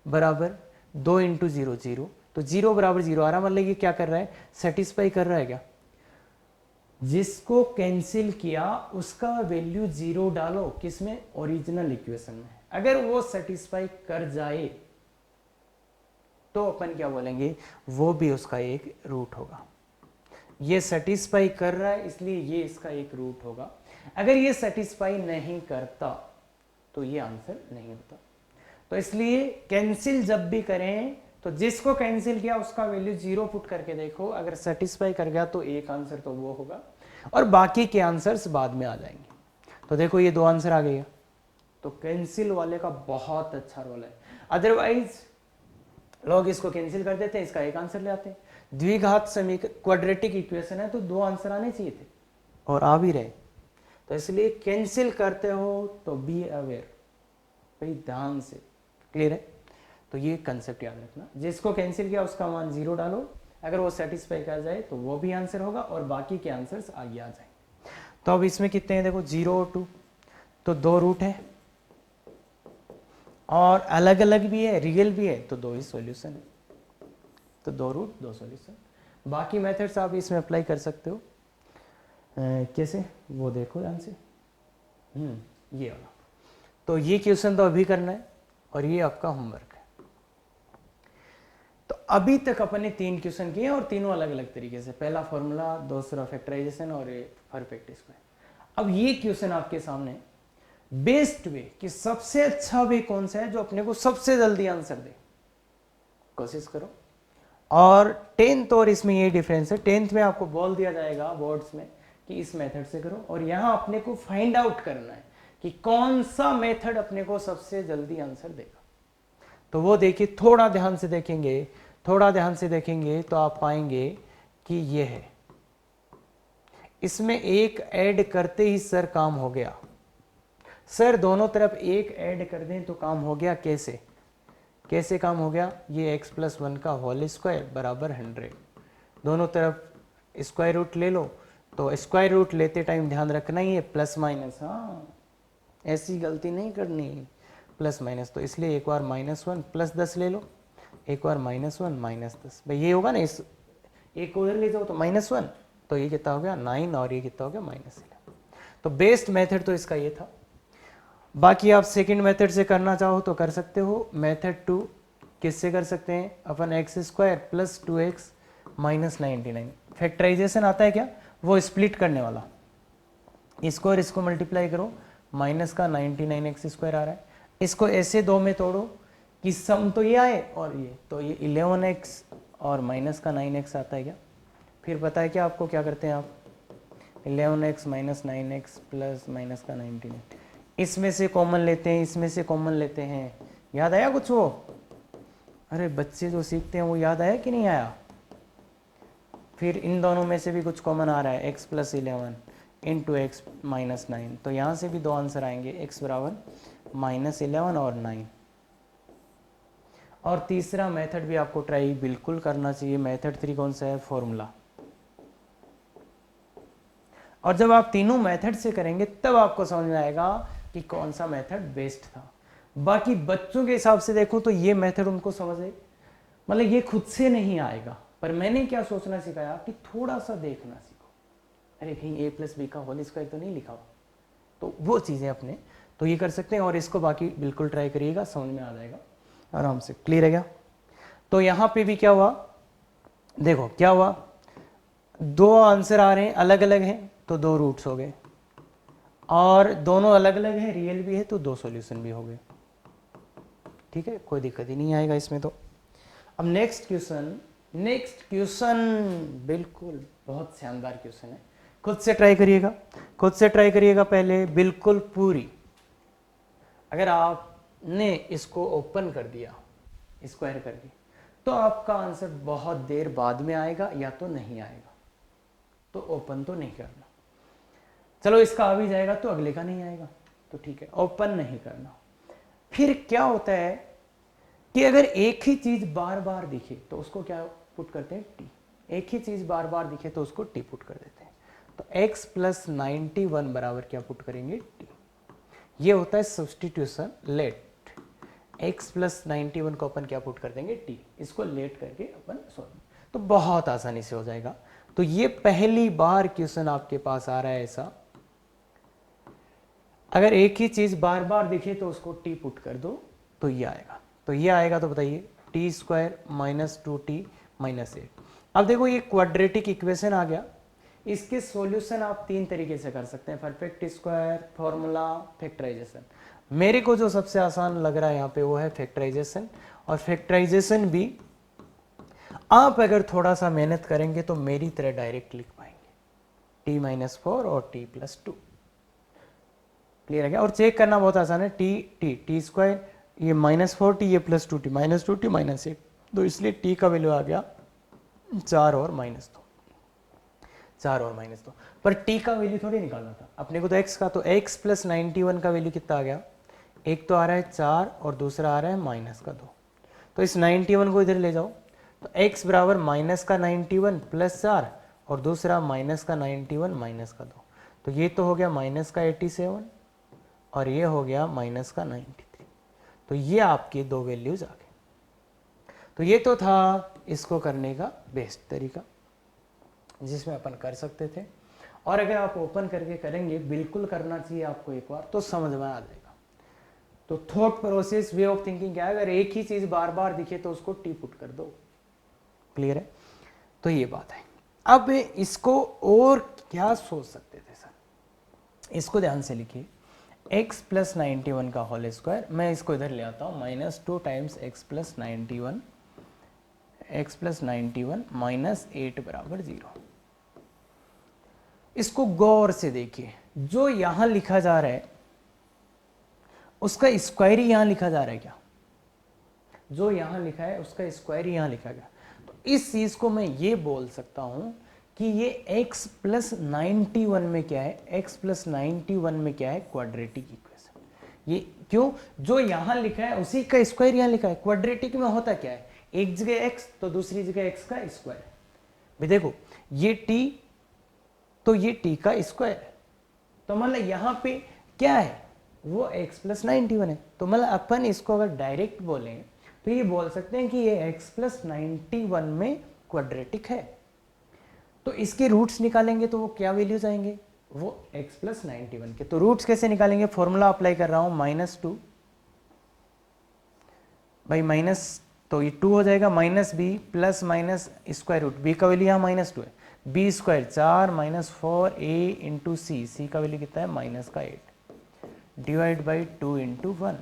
बराबर 2 इंटू 0 0, तो 0 बराबर 0 आ रहा, मतलब ये क्या कर रहा है सेटिस्फाई कर रहा है क्या। जिसको कैंसिल किया उसका वैल्यू 0 डालो किसमें, ओरिजिनल इक्वेशन में। अगर वो सेटिस्फाई कर जाए तो अपन क्या बोलेंगे, वो भी उसका एक रूट होगा। ये सेटिस्फाई कर रहा है इसलिए ये इसका एक रूट होगा। अगर ये सेटिस्फाई नहीं करता तो ये आंसर नहीं होता। तो इसलिए कैंसिल जब भी करें तो जिसको कैंसिल किया उसका वैल्यू 0 पुट करके देखो, अगर सेटिस्फाई कर गया तो एक आंसर तो वो होगा और बाकी के आंसर्स बाद में आ जाएंगे। तो देखो ये 2 आंसर आ गए, तो कैंसिल वाले का बहुत अच्छा रोल है। अदरवाइज लोग इसको कैंसिल कर देते हैं, इसका एक आंसर ले आते हैं। द्विघात समीकरण क्वाड्रेटिक इक्वेशन है तो 2 आंसर आने चाहिए थे और आ भी रहे। तो इसलिए कैंसिल करते हो तो बी अवेयर, भाई ध्यान से। क्लियर है, तो ये कंसेप्ट याद रखना, जिसको कैंसिल किया उसका मान 0 डालो, अगर वो सेटिस्फाई कर जाए तो वो भी आंसर होगा और बाकी के आंसर्स आगे आ जाएंगे। तो अब इसमें कितने हैं देखो 0 और 2, तो 2 रूट है और अलग अलग भी है, रियल भी है, तो 2 ही सॉल्यूशन है, तो 2 रूट 2 सॉल्यूशन। बाकी मेथड्स आप इसमें अप्लाई कर सकते हो। कैसे वो देखो ध्यान से। ये वाला, तो ये क्वेश्चन तो अभी करना है और ये आपका होमवर्क है। तो अभी तक अपन ने 3 क्वेश्चन किए और तीनों अलग अलग तरीके से, पहला फॉर्मूला, दूसरा फैक्टराइजेशन और ये परफेक्ट स्क्वायर। अब ये क्वेश्चन आपके सामने बेस्ट वे कि सबसे अच्छा वे कौन सा है जो अपने को सबसे जल्दी आंसर दे, कोशिश करो। और 10th और इसमें ये डिफरेंस है, 10th में आपको बोल दिया जाएगा बोर्ड्स में कि इस मेथड से करो, और यहां अपने को फाइंड आउट करना है कि कौन सा मेथड अपने को सबसे जल्दी आंसर देगा। तो वो देखिए, थोड़ा ध्यान से देखेंगे, थोड़ा ध्यान से देखेंगे तो आप पाएंगे कि ये है, इसमें एक ऐड करते ही सर काम हो गया। सर दोनों तरफ एक ऐड कर दें तो काम हो गया। कैसे कैसे काम हो गया? ये x+1 का होल स्क्वायर बराबर 100, दोनों तरफ स्क्वायर रूट ले लो। तो स्क्वायर रूट लेते टाइम ध्यान रखना ही है प्लस माइनस, हाँ ऐसी गलती नहीं करनी, प्लस माइनस। तो इसलिए एक बार -1 प्लस 10 ले लो, एक बार -1 -10, भाई ये होगा ना, इस एक को उधर ले जाओ तो -1, तो ये कितना हो गया 9 और ये कितना हो गया -11। तो बेस्ट मेथड तो इसका ये था। बाकी आप सेकंड मेथड से करना चाहो तो कर सकते हो। मेथड 2 किससे कर सकते हैं अपन? x² + 2x - 99। फैक्टराइजेशन आता है क्या? वो स्प्लिट करने वाला, इसको और इसको मल्टीप्लाई करो, माइनस का 99x² आ रहा है। इसको ऐसे 2 में तोड़ो कि सम तो ये आए और ये, तो ये 11x और माइनस का 9x आता है क्या? फिर पता है क्या आपको, क्या करते हैं आप? 11x - 9x प्लस माइनस का 99, इसमें से कॉमन लेते हैं, इसमें से कॉमन लेते हैं। याद आया कुछ वो? अरे बच्चे जो सीखते हैं वो याद आया कि नहीं आया? फिर इन दोनों में से भी कुछ कॉमन आ रहा है, x + 11 × x - 9, तो यहाँ से भी 2 आंसर आएंगे, x बराबर -11 और 9। और तीसरा मेथड भी आपको ट्राई बिल्कुल करना चाहिए। मेथड 3 कौन सा है? फॉर्मूला। और जब आप तीनों मेथड से करेंगे तब आपको समझ में आएगा कि कौन सा मेथड बेस्ट था। बाकी बच्चों के हिसाब से देखो तो ये मेथड उनको समझ है, मतलब ये खुद से नहीं आएगा, पर मैंने क्या सोचना सिखाया कि थोड़ा सा देखना सीखो, अरे कहीं a + b का होल स्क्वायर तो नहीं लिखा हुआ, तो वो चीज़ें अपने तो ये कर सकते हैं। और इसको बाकी बिल्कुल ट्राई करिएगा, समझ में आ जाएगा आराम से। क्लियर है क्या? तो यहाँ पे भी क्या हुआ, देखो क्या हुआ, 2 आंसर आ रहे हैं, अलग अलग हैं तो 2 रूट्स हो गए, और दोनों अलग अलग हैं, रियल भी है तो 2 सॉल्यूशन भी हो गए। ठीक है, कोई दिक्कत ही नहीं आएगा इसमें। तो अब नेक्स्ट क्वेश्चन बिल्कुल बहुत शानदार क्वेश्चन है, खुद से ट्राई करिएगा, खुद से ट्राई करिएगा पहले बिल्कुल पूरी। अगर आपने इसको ओपन कर दिया स्क्वायर करके तो आपका आंसर बहुत देर बाद में आएगा या तो नहीं आएगा, तो ओपन तो नहीं करना। चलो इसका आ भी जाएगा तो अगले का नहीं आएगा, तो ठीक है, ओपन नहीं करना। फिर क्या होता है कि अगर एक ही चीज बार बार दिखे तो उसको क्या पुट करते हैं? टी। एक ही चीज बार बार दिखे तो उसको टी पुट कर देते हैं। तो x + 91 बराबर क्या पुट करेंगे? टी। ये होता है सब्स्टिट्यूशन लेट। x + 91 को अपन क्या पुट कर देंगे? टी। इसको लेट करके अपन सॉल्व, तो बहुत आसानी से हो जाएगा। तो ये पहली बार क्वेश्चन आपके पास आ रहा है ऐसा, अगर एक ही चीज बार बार दिखे तो उसको टी पुट कर दो तो ये आएगा। तो ये आएगा, तो बताइए t² - 2t - 8। अब देखो ये क्वाड्रेटिक इक्वेशन आ गया, इसके सॉल्यूशन आप 3 तरीके से कर सकते हैं, परफेक्ट स्क्वायर, फॉर्मूला, फैक्टराइजेशन। मेरे को जो सबसे आसान लग रहा है यहाँ पे वो है फैक्टराइजेशन। और फैक्टराइजेशन भी आप अगर थोड़ा सा मेहनत करेंगे तो मेरी तरह डायरेक्ट लिख पाएंगे, t - 4 और t + 2। क्लियर है क्या? और चेक करना बहुत आसान है, t², ये -4t, ये +2t, -2t - 8, तो इसलिए t का वैल्यू आ गया 4 और -2, 4 और -2। पर t का वैल्यू थोड़ी निकालना था अपने को, तो x का, तो x + 91 का वैल्यू कितना आ गया? एक तो आ रहा है 4 और दूसरा आ रहा है -2, तो इस 91 को इधर ले जाओ, तो x बराबर -91 + 4 और दूसरा -91 -2, तो ये तो हो गया -87 और ये हो गया -93। तो ये आपके दो वैल्यूज आ गए। तो ये तो था इसको करने का बेस्ट तरीका जिसमें अपन कर सकते थे, और अगर आप ओपन करके करेंगे, बिल्कुल करना चाहिए आपको एक बार, तो समझ में आ जाएगा। तो thought process, way of thinking क्या है, अगर एक ही चीज बार बार दिखे तो उसको टी पुट कर दो। क्लियर है? तो ये बात है। अब इसको और क्या सोच सकते थे सर, इसको ध्यान से लिखिए। x प्लस 91 का होल स्क्वायर, मैं इसको इधर ले आता हूँ, -2 टाइम्स x प्लस 91 माइनस 8 बराबर 0। इसको गौर से देखिए, जो यहां लिखा जा रहा है उसका स्क्वायर ही यहां लिखा जा रहा है क्या? जो यहां लिखा है उसका स्क्वायर ही यहां लिखा गया। तो इस चीज को मैं ये बोल सकता हूं कि ये x प्लस 91 में क्या है, x प्लस 91 में क्या है, क्वाड्रेटिक इक्वेशन। ये क्यों? जो यहां लिखा है उसी का स्क्वायर यहां लिखा है। क्वाड्रेटिक में होता क्या है, एक जगह x तो दूसरी जगह x का स्क्वायर। भी देखो ये t तो ये t का स्क्वायर है, तो मतलब यहां पे क्या है, वो x प्लस 91 है। तो मतलब अपन इसको अगर डायरेक्ट बोलें तो ये बोल सकते हैं कि ये x प्लस 91 में क्वाड्रेटिक है। तो इसके रूट्स निकालेंगे तो वो क्या वैल्यूज आएंगे, वो x प्लस 91 के। तो रूट्स कैसे निकालेंगे, फॉर्मूला अप्लाई कर रहा हूं, -2 भाई माइनस, तो ये 2 हो जाएगा, minus B plus minus square root, B का वैल्यू यहाँ -2 है, B square 4 minus 4 A into C, C का वैल्यू कितना है माइनस का 8 डिवाइड बाई 2 इंटू 1।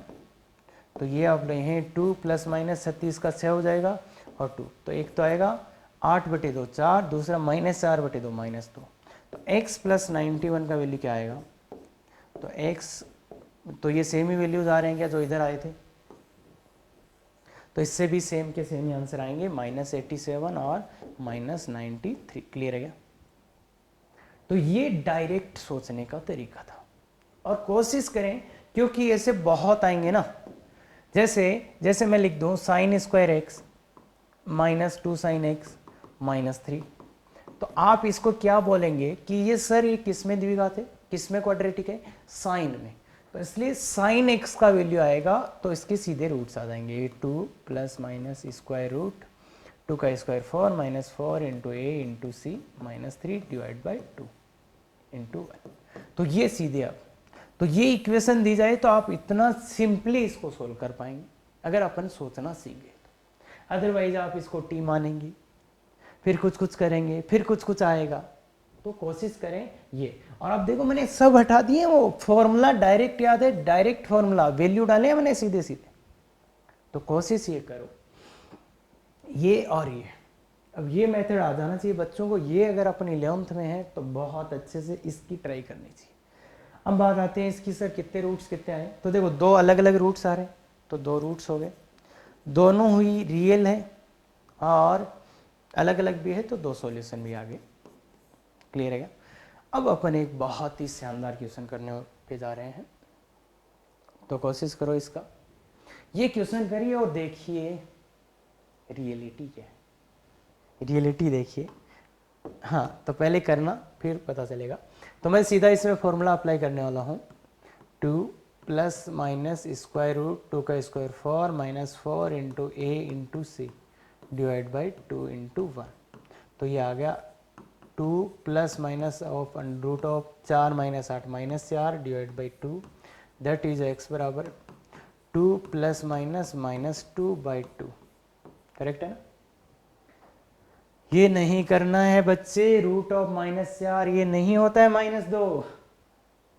तो ये आप लें 2 प्लस माइनस 36 का 6 हो जाएगा और 2, तो एक तो आएगा 8/2 4, दूसरा -4/2 -2। तो x प्लस 91 का वैल्यू क्या आएगा, तो x, तो ये सेम ही वैल्यूज आ रहे हैं क्या जो इधर आए थे, तो इससे भी सेम के सेम ही आंसर आएंगे, -87 और -93। क्लियर है क्या? तो ये डायरेक्ट सोचने का तरीका था, और कोशिश करें, क्योंकि ऐसे बहुत आएंगे ना, जैसे मैं लिख दूं sin square x -2 sin x -3, तो आप इसको क्या बोलेंगे कि ये सर ये किस में द्विघात है, किस में क्वाड्रेटिक है, साइन में। तो इसलिए sin x का वैल्यू आएगा तो इसके सीधे रूट्स आ जाएंगे, 2 प्लस माइनस स्क्वायर रूट 2 का square 4 -4 into a into c -3 divide by 2 into 1। तो ये सीधे, अब तो ये इक्वेशन दी जाए तो आप इतना सिंपली इसको सोल्व कर पाएंगे अगर अपन सोचना सीख गए तो। अदरवाइज आप इसको टी मानेंगे, फिर कुछ करेंगे, फिर कुछ आएगा। तो कोशिश करें ये, और आप देखो मैंने सब हटा दिए, वो फॉर्मूला डायरेक्ट याद है, डायरेक्ट फॉर्मूला वैल्यू डाले हैं मैंने सीधे सीधे। तो कोशिश ये करो, ये और ये, अब ये मेथड आ जाना चाहिए बच्चों को। ये अगर अपन 11th में है तो बहुत अच्छे से इसकी ट्राई करनी चाहिए। अब बात आते हैं इसकी, सर कितने रूट्स कितने आए, तो देखो दो अलग अलग रूट्स आ रहे हैं, तो 2 रूट्स हो गए, दोनों ही रियल है और अलग अलग भी है, तो 2 सॉल्यूशन भी आ गए। क्लियर है क्या? अब अपन एक बहुत ही शानदार क्वेश्चन करने पे जा रहे हैं, तो कोशिश करो इसका, ये क्वेश्चन करिए और देखिए रियलिटी क्या है, रियलिटी देखिए। हाँ, तो पहले करना फिर पता चलेगा। तो मैं सीधा इसमें फॉर्मूला अप्लाई करने वाला हूँ, 2 प्लस माइनस स्क्वायर रूट 2 का square 4 -4 into a into c divide by 2 into 1। तो ये आ गया 2 plus minus of root of 4 - 8 -4 divide by 2, that is x बराबर 2 प्लस माइनस -2/2। करेक्ट है ना? ये नहीं करना है बच्चे, रूट ऑफ -4 ये नहीं होता है -2।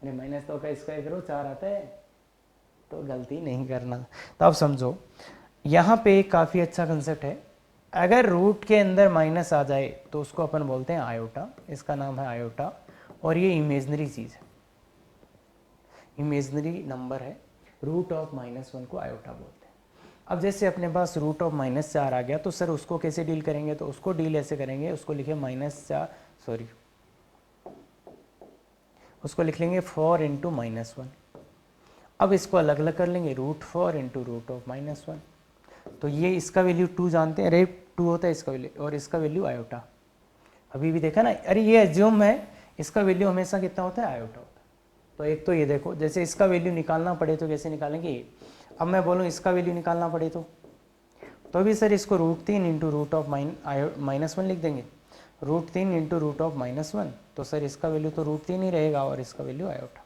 अरे -2 का स्क्वायर करो 4 आता है, तो गलती नहीं करना। तो अब समझो, यहाँ पे काफ़ी अच्छा कंसेप्ट है। अगर रूट के अंदर माइनस आ जाए तो उसको अपन बोलते हैं आयोटा, इसका नाम है आयोटा, और ये इमेजनरी चीज़ है, इमेजनरी नंबर है। रूट ऑफ -1 को आयोटा बोलते हैं। अब जैसे अपने पास रूट ऑफ -4 आ गया, तो सर उसको कैसे डील करेंगे, तो उसको डील ऐसे करेंगे, उसको लिखे उसको लिख लेंगे 4 इंटू -1। अब इसको अलग अलग कर लेंगे, √4 इंटू रूट ऑफ -1। तो ये इसका वैल्यू 2 जानते हैं, अरे 2 होता है इसका वैल्यू, और इसका वैल्यू आयोटा। अभी भी देखा ना, अरे ये एज्यूम है, इसका वैल्यू हमेशा कितना होता है, आयोटा होता है। तो एक तो ये देखो, जैसे इसका वैल्यू निकालना पड़े तो कैसे निकालेंगे, अब मैं बोलूँ इसका वैल्यू निकालना पड़े तो भी सर इसको √3 इंटू रूट ऑफ -1 लिख देंगे। √3 इंटू रूट ऑफ -1, तो सर इसका वैल्यू तो √3 ही रहेगा और इसका वैल्यू आयोटा।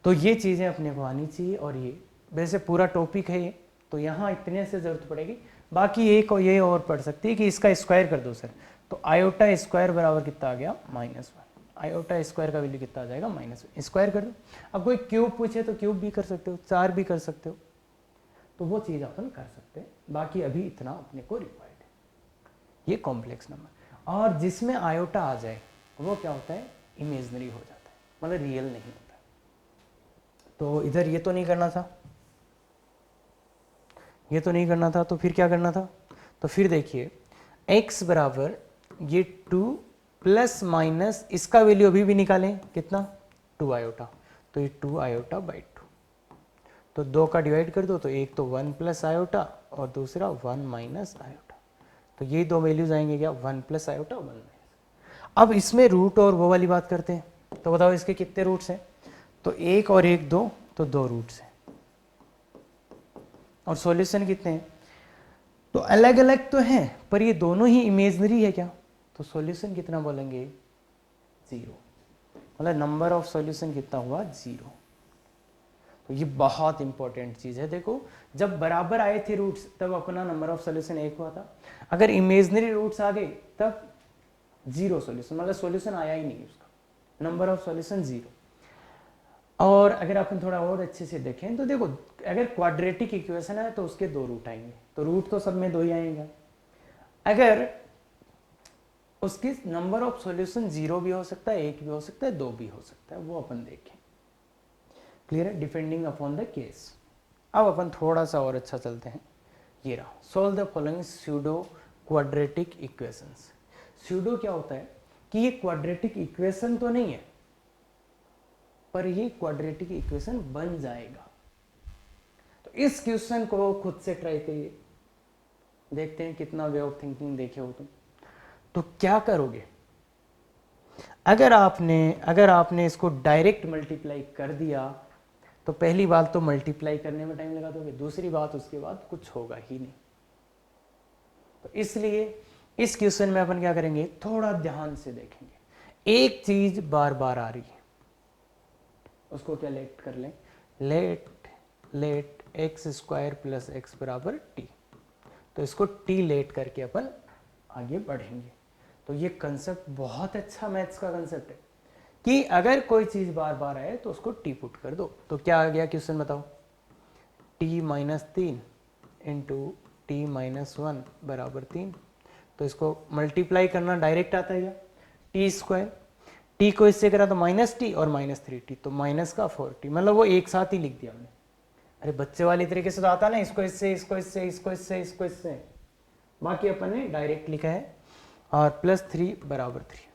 तो ये चीज़ें अपने को आनी चाहिए। और ये वैसे पूरा टॉपिक है ये, तो यहाँ इतने से ज़रूरत पड़ेगी। बाकी एक और ये और पढ़ सकती है कि इसका स्क्वायर कर दो सर, तो आयोटा स्क्वायर बराबर कितना आ गया -1। आयोटा स्क्वायर का वैल्यू कितना आ जाएगा -1, स्क्वायर कर दो। अब कोई क्यूब पूछे तो क्यूब भी कर सकते हो, 4 भी कर सकते हो, तो वो चीज़ अपन कर सकते हैं। बाकी अभी इतना अपने को रिक्वायर्ड है, ये कॉम्प्लेक्स नंबर। और जिसमें आयोटा आ जाए वो क्या होता है, इमेजनरी हो जाता है, मतलब रियल नहीं होता। तो इधर ये तो नहीं करना था, ये तो नहीं करना था, तो फिर क्या करना था, तो फिर देखिए x बराबर ये 2 प्लस माइनस इसका वैल्यू अभी भी निकालें कितना, 2 आयोटा, तो ये 2 आयोटा बाई 2, तो 2 का डिवाइड कर दो, तो एक तो 1 प्लस आयोटा और दूसरा 1 माइनस आयोटा, तो ये दो वैल्यूज आएंगे क्या, 1 प्लस आयोटा 1 माइनस। अब इसमें रूट और वो वाली बात करते हैं, तो बताओ इसके कितने रूट्स हैं, तो 1 और 1 2, तो 2 रूट्स हैं। और सॉल्यूशन कितने हैं, तो अलग अलग तो हैं पर ये दोनों ही इमेजनरी है क्या, तो सॉल्यूशन कितना बोलेंगे 0, मतलब नंबर ऑफ सॉल्यूशन कितना हुआ 0। तो ये बहुत इंपॉर्टेंट चीज है। देखो जब बराबर आए थे रूट्स तब अपना नंबर ऑफ सॉल्यूशन 1 हुआ था, अगर इमेजनरी रूट्स आ गए तब 0 सॉल्यूशन, मतलब सॉल्यूशन आया ही नहीं उसका, नंबर ऑफ सॉल्यूशन 0। और अगर अपन थोड़ा और अच्छे से देखें तो देखो अगर क्वाड्रेटिक इक्वेशन है तो उसके 2 रूट आएंगे, तो रूट तो सब में 2 ही आएंगे। अगर उसकी नंबर ऑफ सॉल्यूशन 0 भी हो सकता है, 1 भी हो सकता है, 2 भी हो सकता है, वो अपन देखें। क्लियर है, डिपेंडिंग अपॉन द केस। अब अपन थोड़ा सा और अच्छा चलते हैं। ये रहा, solve the following pseudo quadratic equations. Pseudo क्या होता है कि ये क्वाड्रेटिक इक्वेशन तो नहीं है पर ये क्वाड्रेटिक इक्वेशन बन जाएगा। तो इस क्वेश्चन को खुद से ट्राई करिए, देखते हैं कितना वे ऑफ थिंकिंग देखे हो तुम। तो क्या करोगे, अगर आपने इसको डायरेक्ट मल्टीप्लाई कर दिया तो पहली बात तो मल्टीप्लाई करने में टाइम लगा दोगे, दूसरी बात उसके बाद कुछ होगा ही नहीं। तो इसलिए इस क्वेश्चन में अपन क्या करेंगे, थोड़ा ध्यान से देखेंगे। एक चीज बार बार आ रही है, उसको क्या लेट कर लें, let x square plus x बराबर टी, तो इसको टी लेट करके अपन आगे बढ़ेंगे। तो ये कंसेप्ट बहुत अच्छा मैथ्स का कंसेप्ट है कि अगर कोई चीज बार बार आए तो उसको टी पुट कर दो। तो क्या आ गया क्वेश्चन बताओ, T minus 3 into T minus 1 बराबर 3, तो इसको मल्टीप्लाई करना डायरेक्ट आता है क्या, टी स्क्वायर, टी को इससे करा तो माइनस टी और माइनस 3t, तो माइनस का 4t, मतलब वो एक साथ ही लिख दिया हमने। अरे बच्चे वाली तरीके से तो आता ना, इसको इससे इसको इससे इसको इससे इसको इससे, बाकी अपन ने डायरेक्ट लिखा है। और प्लस 3 बराबर 3,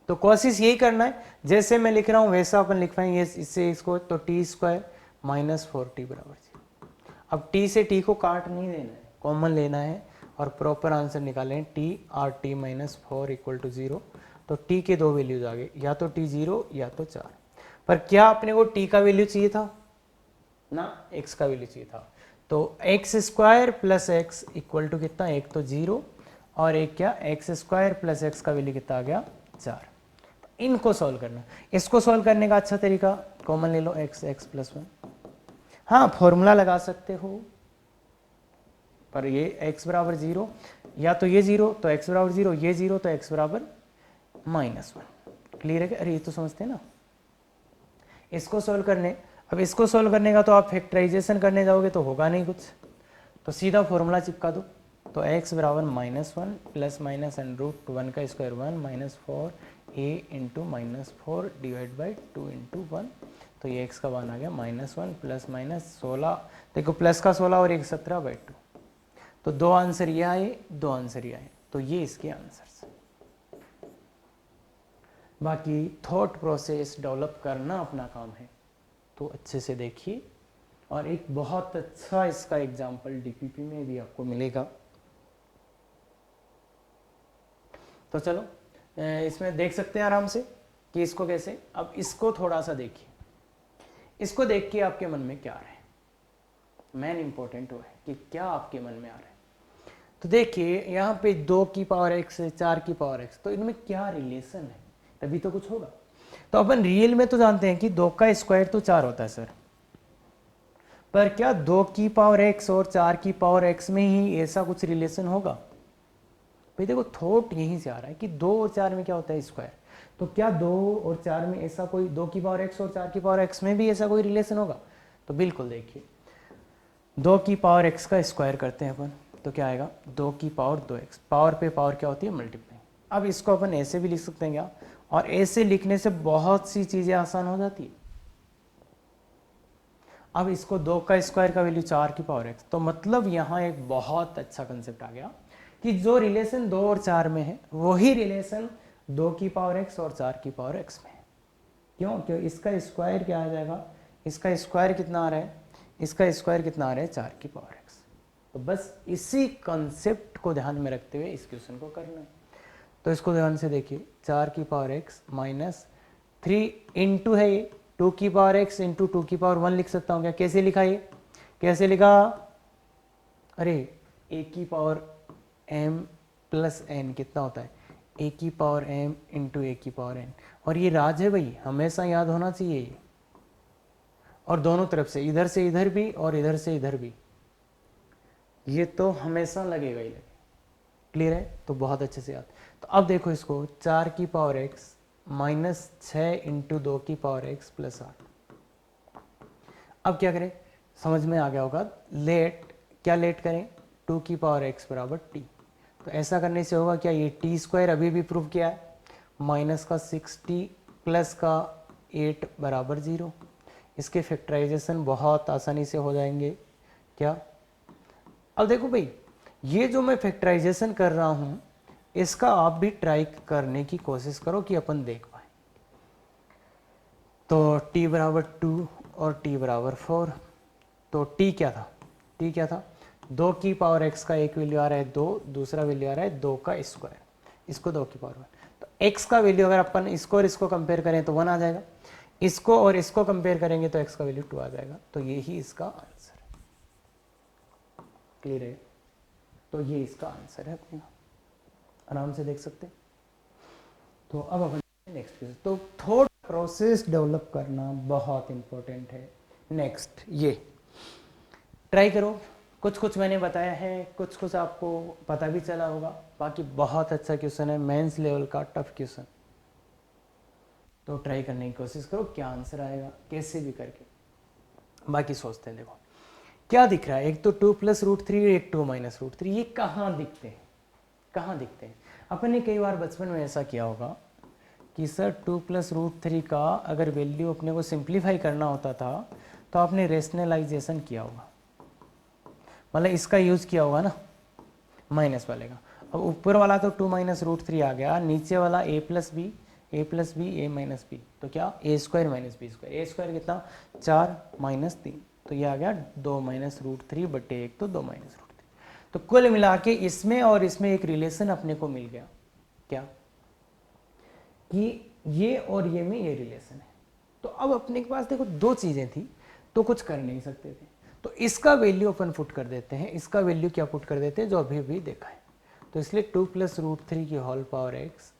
तो कोशिश यही करना है जैसे मैं लिख रहा हूं वैसा अपन लिख पाएंगे इससे इसको, तो टी स्क्वायर माइनस 4t बराबर 0। अब टी से टी को काट नहीं देना है, कॉमन लेना है और प्रॉपर आंसर निकालें, T or T minus 4 equal to 0। तो टी के 2 वैल्यूज आ गए, या तो टी 0 या तो 4। पर क्या अपने को टी का वैल्यू चाहिए था ना, एक्स का वैल्यू चाहिए था। तो x square plus x equal to कितना, एक तो 0 और एक क्या, एक्स स्क्वायर प्लस एक्स का वैल्यू कितना आ गया 4। इनको सॉल्व करना, इसको सॉल्व करने का अच्छा तरीका कॉमन ले लो, एक्स एक्स प्लस 1, हाँ फॉर्मूला लगा सकते हो, पर ये x बराबर 0, या तो ये 0 तो x बराबर 0, ये 0 तो x बराबर -1। क्लियर है क्या, अरे ये तो समझते हैं ना। इसको सॉल्व करने, अब इसको सॉल्व करने का तो आप फैक्टराइजेशन करने जाओगे तो होगा नहीं कुछ, तो सीधा फॉर्मूला चिपका दो, तो x बराबर -1 प्लस माइनस एंड रूट 1 का square 1 minus 4a into -4 divide by 2 into 1, तो ये x का मान आ गया -1 प्लस माइनस 16, देखो प्लस का 16 और 1 17/2, तो 2 आंसर ये आए, 2 आंसर ये आए, तो ये इसके आंसर्स। बाकी थॉट प्रोसेस डेवलप करना अपना काम है, तो अच्छे से देखिए। और एक बहुत अच्छा इसका एग्जाम्पल डीपीपी में भी आपको मिलेगा। तो चलो इसमें देख सकते हैं आराम से कि इसको कैसे, अब इसको थोड़ा सा देखिए, इसको देख के आपके मन में क्या आ रहा है, मेन इंपॉर्टेंट वो है कि क्या आपके मन में आ रहा है। तो देखिए यहाँ पे 2 की पावर x है, 4 की पावर x, तो इनमें क्या रिलेशन है, तभी तो कुछ होगा। तो अपन रियल में तो जानते हैं कि 2 का स्क्वायर तो 4 होता है सर, पर क्या 2 की पावर x और 4 की पावर x में ही ऐसा कुछ रिलेशन होगा? भाई देखो थॉट यहीं से आ रहा है कि 2 और 4 में क्या होता है स्क्वायर, तो क्या 2 और 4 में ऐसा कोई 2 की पावर x और 4 की पावर x में भी ऐसा कोई रिलेशन होगा? तो बिल्कुल देखिए 2 की पावर x का स्क्वायर करते हैं अपन, तो क्या आएगा 2 की पावर 2x, पावर पे पावर क्या होती है मल्टीप्लाई। अब इसको अपन ऐसे भी लिख सकते हैं क्या, और ऐसे लिखने से बहुत सी चीज़ें आसान हो जाती है। अब इसको 2 का स्क्वायर का वैल्यू 4 की पावर x, तो मतलब यहाँ एक बहुत अच्छा कंसेप्ट आ गया कि जो रिलेशन 2 और 4 में है वही रिलेशन 2 की पावर x और 4 की पावर x में है। क्यों? क्यों इसका स्क्वायर क्या आ जाएगा, इसका स्क्वायर कितना आ रहा है, इसका स्क्वायर कितना आ रहा है 4 की पावर x। तो बस इसी कंसेप्ट को ध्यान में रखते हुए इस क्वेश्चन को करना है। तो इसको ध्यान से देखिए, 4 की पावर x माइनस 3 इंटू है ये 2 की पावर x इंटू 2 की पावर 1 लिख सकता हूँ क्या? कैसे लिखा ये, कैसे लिखा? अरे a की पावर m प्लस n कितना होता है, a की पावर m इंटू a की पावर n। और ये राज है भाई, हमेशा याद होना चाहिए ये, और दोनों तरफ से इधर भी और इधर से इधर भी, ये तो हमेशा लगेगा ही लगेगा। क्लियर है? तो बहुत अच्छे से याद। तो अब देखो इसको 4 की पावर x माइनस 6 इंटू 2 की पावर x प्लस 8। अब क्या करें, समझ में आ गया होगा, लेट क्या लेट करें, 2 की पावर x बराबर t। तो ऐसा करने से होगा क्या, ये टी स्क्वायर अभी भी प्रूव किया है, माइनस का 6t प्लस का 8 बराबर 0। इसके फैक्टराइजेशन बहुत आसानी से हो जाएंगे क्या। अब देखो भाई, ये जो मैं फैक्टराइजेशन कर रहा हूं इसका आप भी ट्राई करने की कोशिश करो कि अपन देख पाए। तो t बराबर 2 और t बराबर 4, तो t क्या था, t क्या था, 2 की पावर x का एक वैल्यू आ रहा है 2, दूसरा वैल्यू आ रहा है 2 का स्क्वायर, इसको 2 की पावर 1। तो x का वैल्यू अगर अपन इसको और इसको कंपेयर करें तो 1 आ जाएगा, इसको और इसको कंपेयर करेंगे तो x का वैल्यू 2 आ जाएगा। तो ये ही इसका आंसर है। क्लियर है? तो ये इसका आंसर है, अपने आराम से देख सकते। तो अब अपन नेक्स्ट क्वेश्चन, तो थॉट प्रोसेस डेवलप करना बहुत इंपॉर्टेंट है। नेक्स्ट ये ट्राई करो, कुछ कुछ मैंने बताया है, कुछ कुछ आपको पता भी चला होगा, बाकी बहुत अच्छा क्वेश्चन है, मेंस लेवल का टफ क्वेश्चन। तो ट्राई करने की कोशिश करो, क्या आंसर आएगा कैसे भी करके। बाकी सोचते हैं, देखो क्या दिख रहा है, एक तो 2 प्लस रूट 3, एक 2 माइनस रूट 3, ये कहाँ दिखते हैं, कहाँ दिखते हैं? अपन ने कई बार बचपन में ऐसा किया होगा कि सर 2 प्लस रूट 3 का अगर वैल्यू अपने को सिंप्लीफाई करना होता था तो आपने रेशनलाइजेशन किया होगा, मतलब इसका यूज़ किया होगा ना, माइनस वाले का। अब ऊपर वाला तो 2 माइनस रूट 3 आ गया, नीचे वाला a plus b a minus b, तो क्या a square minus b square, a square कितना 4 माइनस 3, तो ये आ गया 2 माइनस रूट 3 बटे 1, तो 2 माइनस रूट 3। तो कुल मिला के इसमें और इसमें एक रिलेशन अपने को मिल गया, क्या कि ये और ये में ये रिलेशन है। तो अब अपने के पास देखो दो चीज़ें थी तो कुछ कर नहीं सकते थे, तो इसका वैल्यू अपन पुट कर देते हैं, इसका वैल्यू क्या पुट कर देते हैं जो अभी अभी देखा है। तो इसलिए 2 प्लस रूट 3 की होल पावर x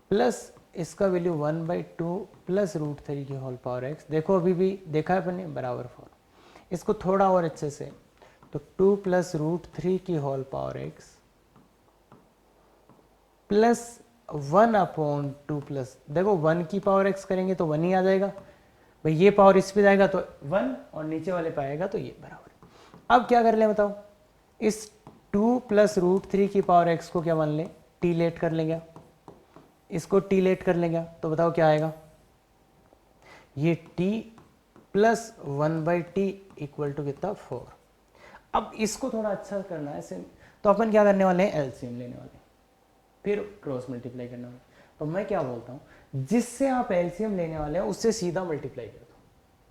प्लस इसका वैल्यू 1/2 प्लस रूट 3 की होल पावर x, देखो अभी भी देखा है अपन ने, बराबर 4। इसको थोड़ा और अच्छे से, तो 2 प्लस रूट 3 की whole power x plus 1/2 plus, देखो 1 की पावर x करेंगे तो 1 ही आ जाएगा भाई, ये पावर इस पे जाएगा तो 1 और नीचे वाले पे आएगा तो ये बराबर। अब क्या कर ले बताओ, इस 2 प्लस रूट 3 की पावर x को क्या मान ले, टी लेट कर लेंगे, इसको टी लेट कर लेंगे, तो बताओ क्या आएगा, ये t plus 1/t equal to कितना 4। अब इसको थोड़ा अच्छा करना है, तो अपन क्या करने वाले हैं, एलसीएम लेने वाले हैं, फिर क्रॉस मल्टीप्लाई करने वाले। तो मैं क्या बोलता हूँ, जिससे आप एलसीएम लेने वाले हैं उससे सीधा मल्टीप्लाई कर दो,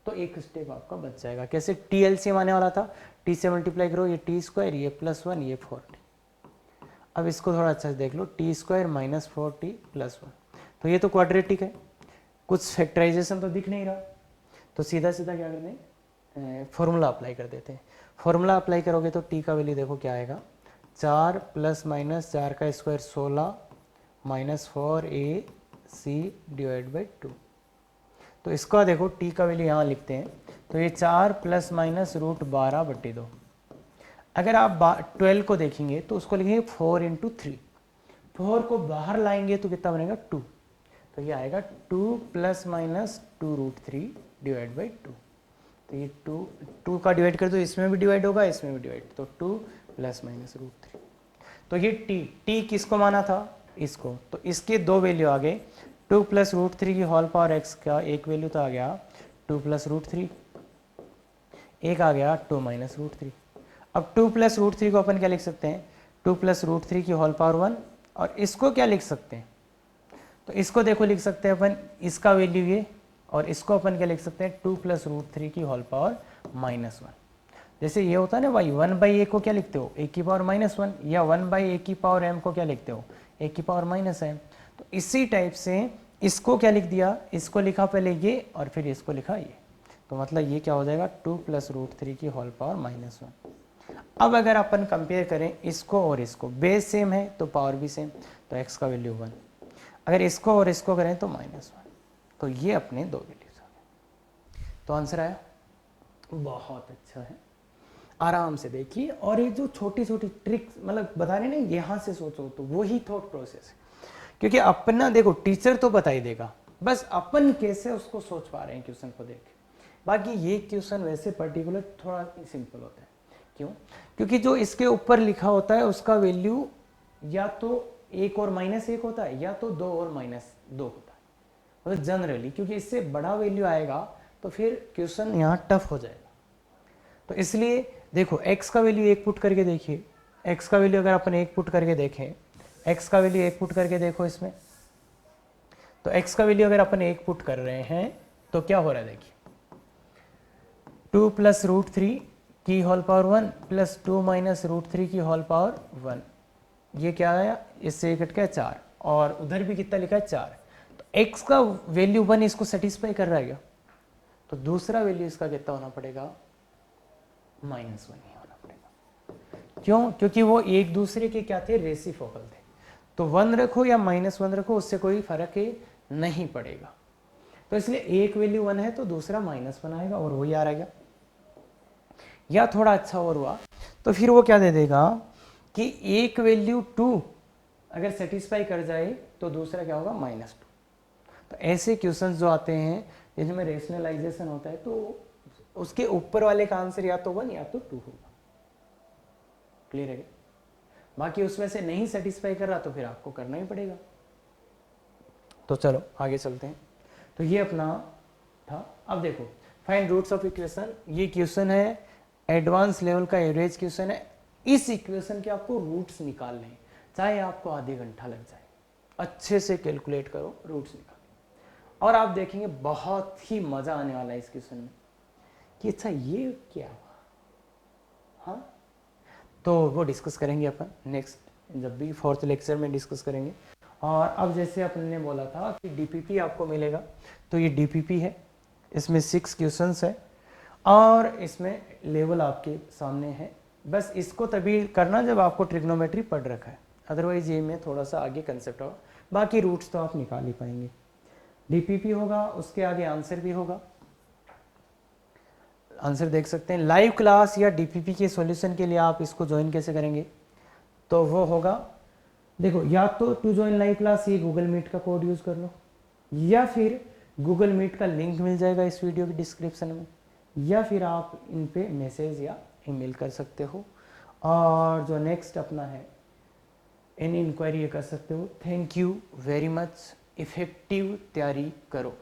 तो एक स्टेप आपका बच जाएगा। कैसे, टी एलसीएम आने वाला था, टी से मल्टीप्लाई करो, ये टी स्क्वायर, ये प्लस 1, ये 4t। अब इसको थोड़ा अच्छा से देख लो, t square minus 4t plus 1, तो ये तो क्वाड्रेटिक है, कुछ फैक्टराइजेशन तो दिख नहीं रहा, तो सीधा सीधा क्या करते हैं, फॉर्मूला अप्लाई कर देते हैं। फॉर्मूला अप्लाई करोगे तो टी का वैल्यू देखो क्या आएगा, 4 प्लस माइनस 4 का square 16 minus 4ac divide by 2। तो इसका देखो टी का वैल्यू यहाँ लिखते हैं, तो ये 4 प्लस माइनस रूट 12/2। अगर आप 12 को देखेंगे तो उसको लिखेंगे 4 इंटू 3, 4 को बाहर लाएंगे तो कितना बनेगा 2, तो ये आएगा 2 प्लस माइनस 2√3 डिवाइड बाई 2। तो ये 2 का डिवाइड कर दो, इसमें भी डिवाइड होगा इसमें भी डिवाइड, तो 2 प्लस माइनस √3। तो ये टी किसको माना था, इसको, तो इसके दो वैल्यू आ गए, 2 प्लस √3 की होल पावर x का एक वैल्यू तो आ गया 2 प्लस √3, एक आ गया 2 माइनस √3। अब 2 प्लस √3 को अपन क्या लिख सकते हैं, 2 प्लस √3 की होल पावर 1, और इसको क्या लिख सकते हैं, तो इसको देखो लिख सकते हैं अपन इसका वैल्यू ये, और इसको अपन क्या लिख सकते हैं 2 प्लस √3 की होल पावर -1। जैसे ये होता है ना भाई, 1/a को क्या लिखते हो, a की पावर -1, या 1/a की पावर m को क्या लिखते हो, a की पावर -m। तो इसी टाइप से इसको क्या लिख दिया, इसको लिखा पहले ये और फिर इसको लिखा ये, तो मतलब ये क्या हो जाएगा 2 प्लस √3 की होल पावर -1। अब अगर अपन कंपेयर करें इसको और इसको, बेस सेम है तो पावर भी सेम, तो x का वैल्यू 1, अगर इसको और इसको करें तो -1, तो ये अपने दो वैल्यूज आ गए। तो आंसर आया, बहुत अच्छा है, आराम से देखिए। और ये जो छोटी छोटी ट्रिक्स मतलब बता रहे ना, यहाँ से सोचो तो वही थॉट प्रोसेस है, क्योंकि अपना देखो टीचर तो बता ही देगा, बस अपन कैसे उसको सोच पा रहे हैं क्वेश्चन को देख। बाकी ये क्वेश्चन वैसे पर्टिकुलर थोड़ा सिंपल होता है, क्यों, क्योंकि जो इसके ऊपर लिखा होता है उसका वैल्यू या तो 1 और -1 होता है, या तो 2 और -2 होता है, मतलब जनरली, क्योंकि इससे बड़ा वैल्यू आएगा तो फिर क्वेश्चन यहाँ टफ हो जाएगा। तो इसलिए देखो x का वैल्यू 1 पुट करके देखिए, x का वैल्यू अगर अपन 1 पुट करके देखें, x का वैल्यू 1 पुट करके देखो इसमें, तो x का वैल्यू अगर अपन 1 पुट कर रहे हैं तो क्या हो रहा है देखिए, 2 प्लस √3 की होल पावर 1 प्लस 2 माइनस √3 की होल पावर 1, ये क्या आया, इससे कट गया 4, और उधर भी कितना लिखा है 4, तो x का वैल्यू 1 इसको सेटिस्फाई कर रहा है क्या, तो दूसरा वैल्यू इसका कितना होना पड़ेगा, -1 ही होना पड़ेगा। क्यों, क्योंकि वो एक दूसरे के क्या थे, रेसिप्रोकल थे, तो 1 रखो या -1 रखो उससे कोई फर्क नहीं पड़ेगा। तो इसलिए एक वैल्यू 1 है तो दूसरा -1 आएगा, और वही आ रहेगा। या थोड़ा अच्छा और हुआ तो फिर वो क्या दे देगा कि एक वैल्यू 2 अगर सेटिस्फाई कर जाए तो दूसरा क्या होगा -2। तो ऐसे क्वेश्चंस जो आते हैं जिनमें रेशनलाइजेशन होता है, तो उसके ऊपर वाले का आंसर या तो 1 या तो 2 होगा। क्लियर है क्या? बाकी उसमें से नहीं सेटिस्फाई कर रहा तो फिर आपको करना ही पड़ेगा। तो चलो आगे चलते हैं। तो ये अपना था। अब देखो फाइंड रूट्स ऑफ इक्वेशन, ये क्वेश्चन है एडवांस लेवल का एवरेज क्वेश्चन है। इस इक्वेशन के आपको रूट्स निकालने हैं, चाहे आपको आधे घंटा लग जाए, अच्छे से कैलकुलेट करो, रूट्स निकालो, और आप देखेंगे बहुत ही मजा आने वाला है इस क्वेश्चन में कि अच्छा ये क्या हुआ। हाँ, तो वो डिस्कस करेंगे अपन नेक्स्ट, जब भी 4th लेक्चर में डिस्कस करेंगे। और अब जैसे अपन ने बोला था कि डीपीपी आपको मिलेगा, तो ये डीपीपी है, इसमें 6 क्वेश्चंस है और इसमें लेवल आपके सामने है। बस इसको तभी करना जब आपको ट्रिग्नोमेट्री पढ़ रखा है, अदरवाइज ये में थोड़ा सा आगे कंसेप्ट होगा, बाकी रूट्स तो आप निकाल ही पाएंगे। डीपीपी होगा, उसके आगे आंसर भी होगा, आंसर देख सकते हैं। लाइव क्लास या डीपीपी के सॉल्यूशन के लिए आप इसको ज्वाइन कैसे करेंगे, तो वो होगा, देखो या तो टू ज्वाइन लाइव क्लास ये गूगल मीट का कोड यूज कर लो, या फिर गूगल मीट का लिंक मिल जाएगा इस वीडियो के डिस्क्रिप्शन में, या फिर आप इन पे मैसेज या ईमेल कर सकते हो। और जो नेक्स्ट अपना है एनी इंक्वायरी कर सकते हो। Thank you very much. Effective तैयारी करो।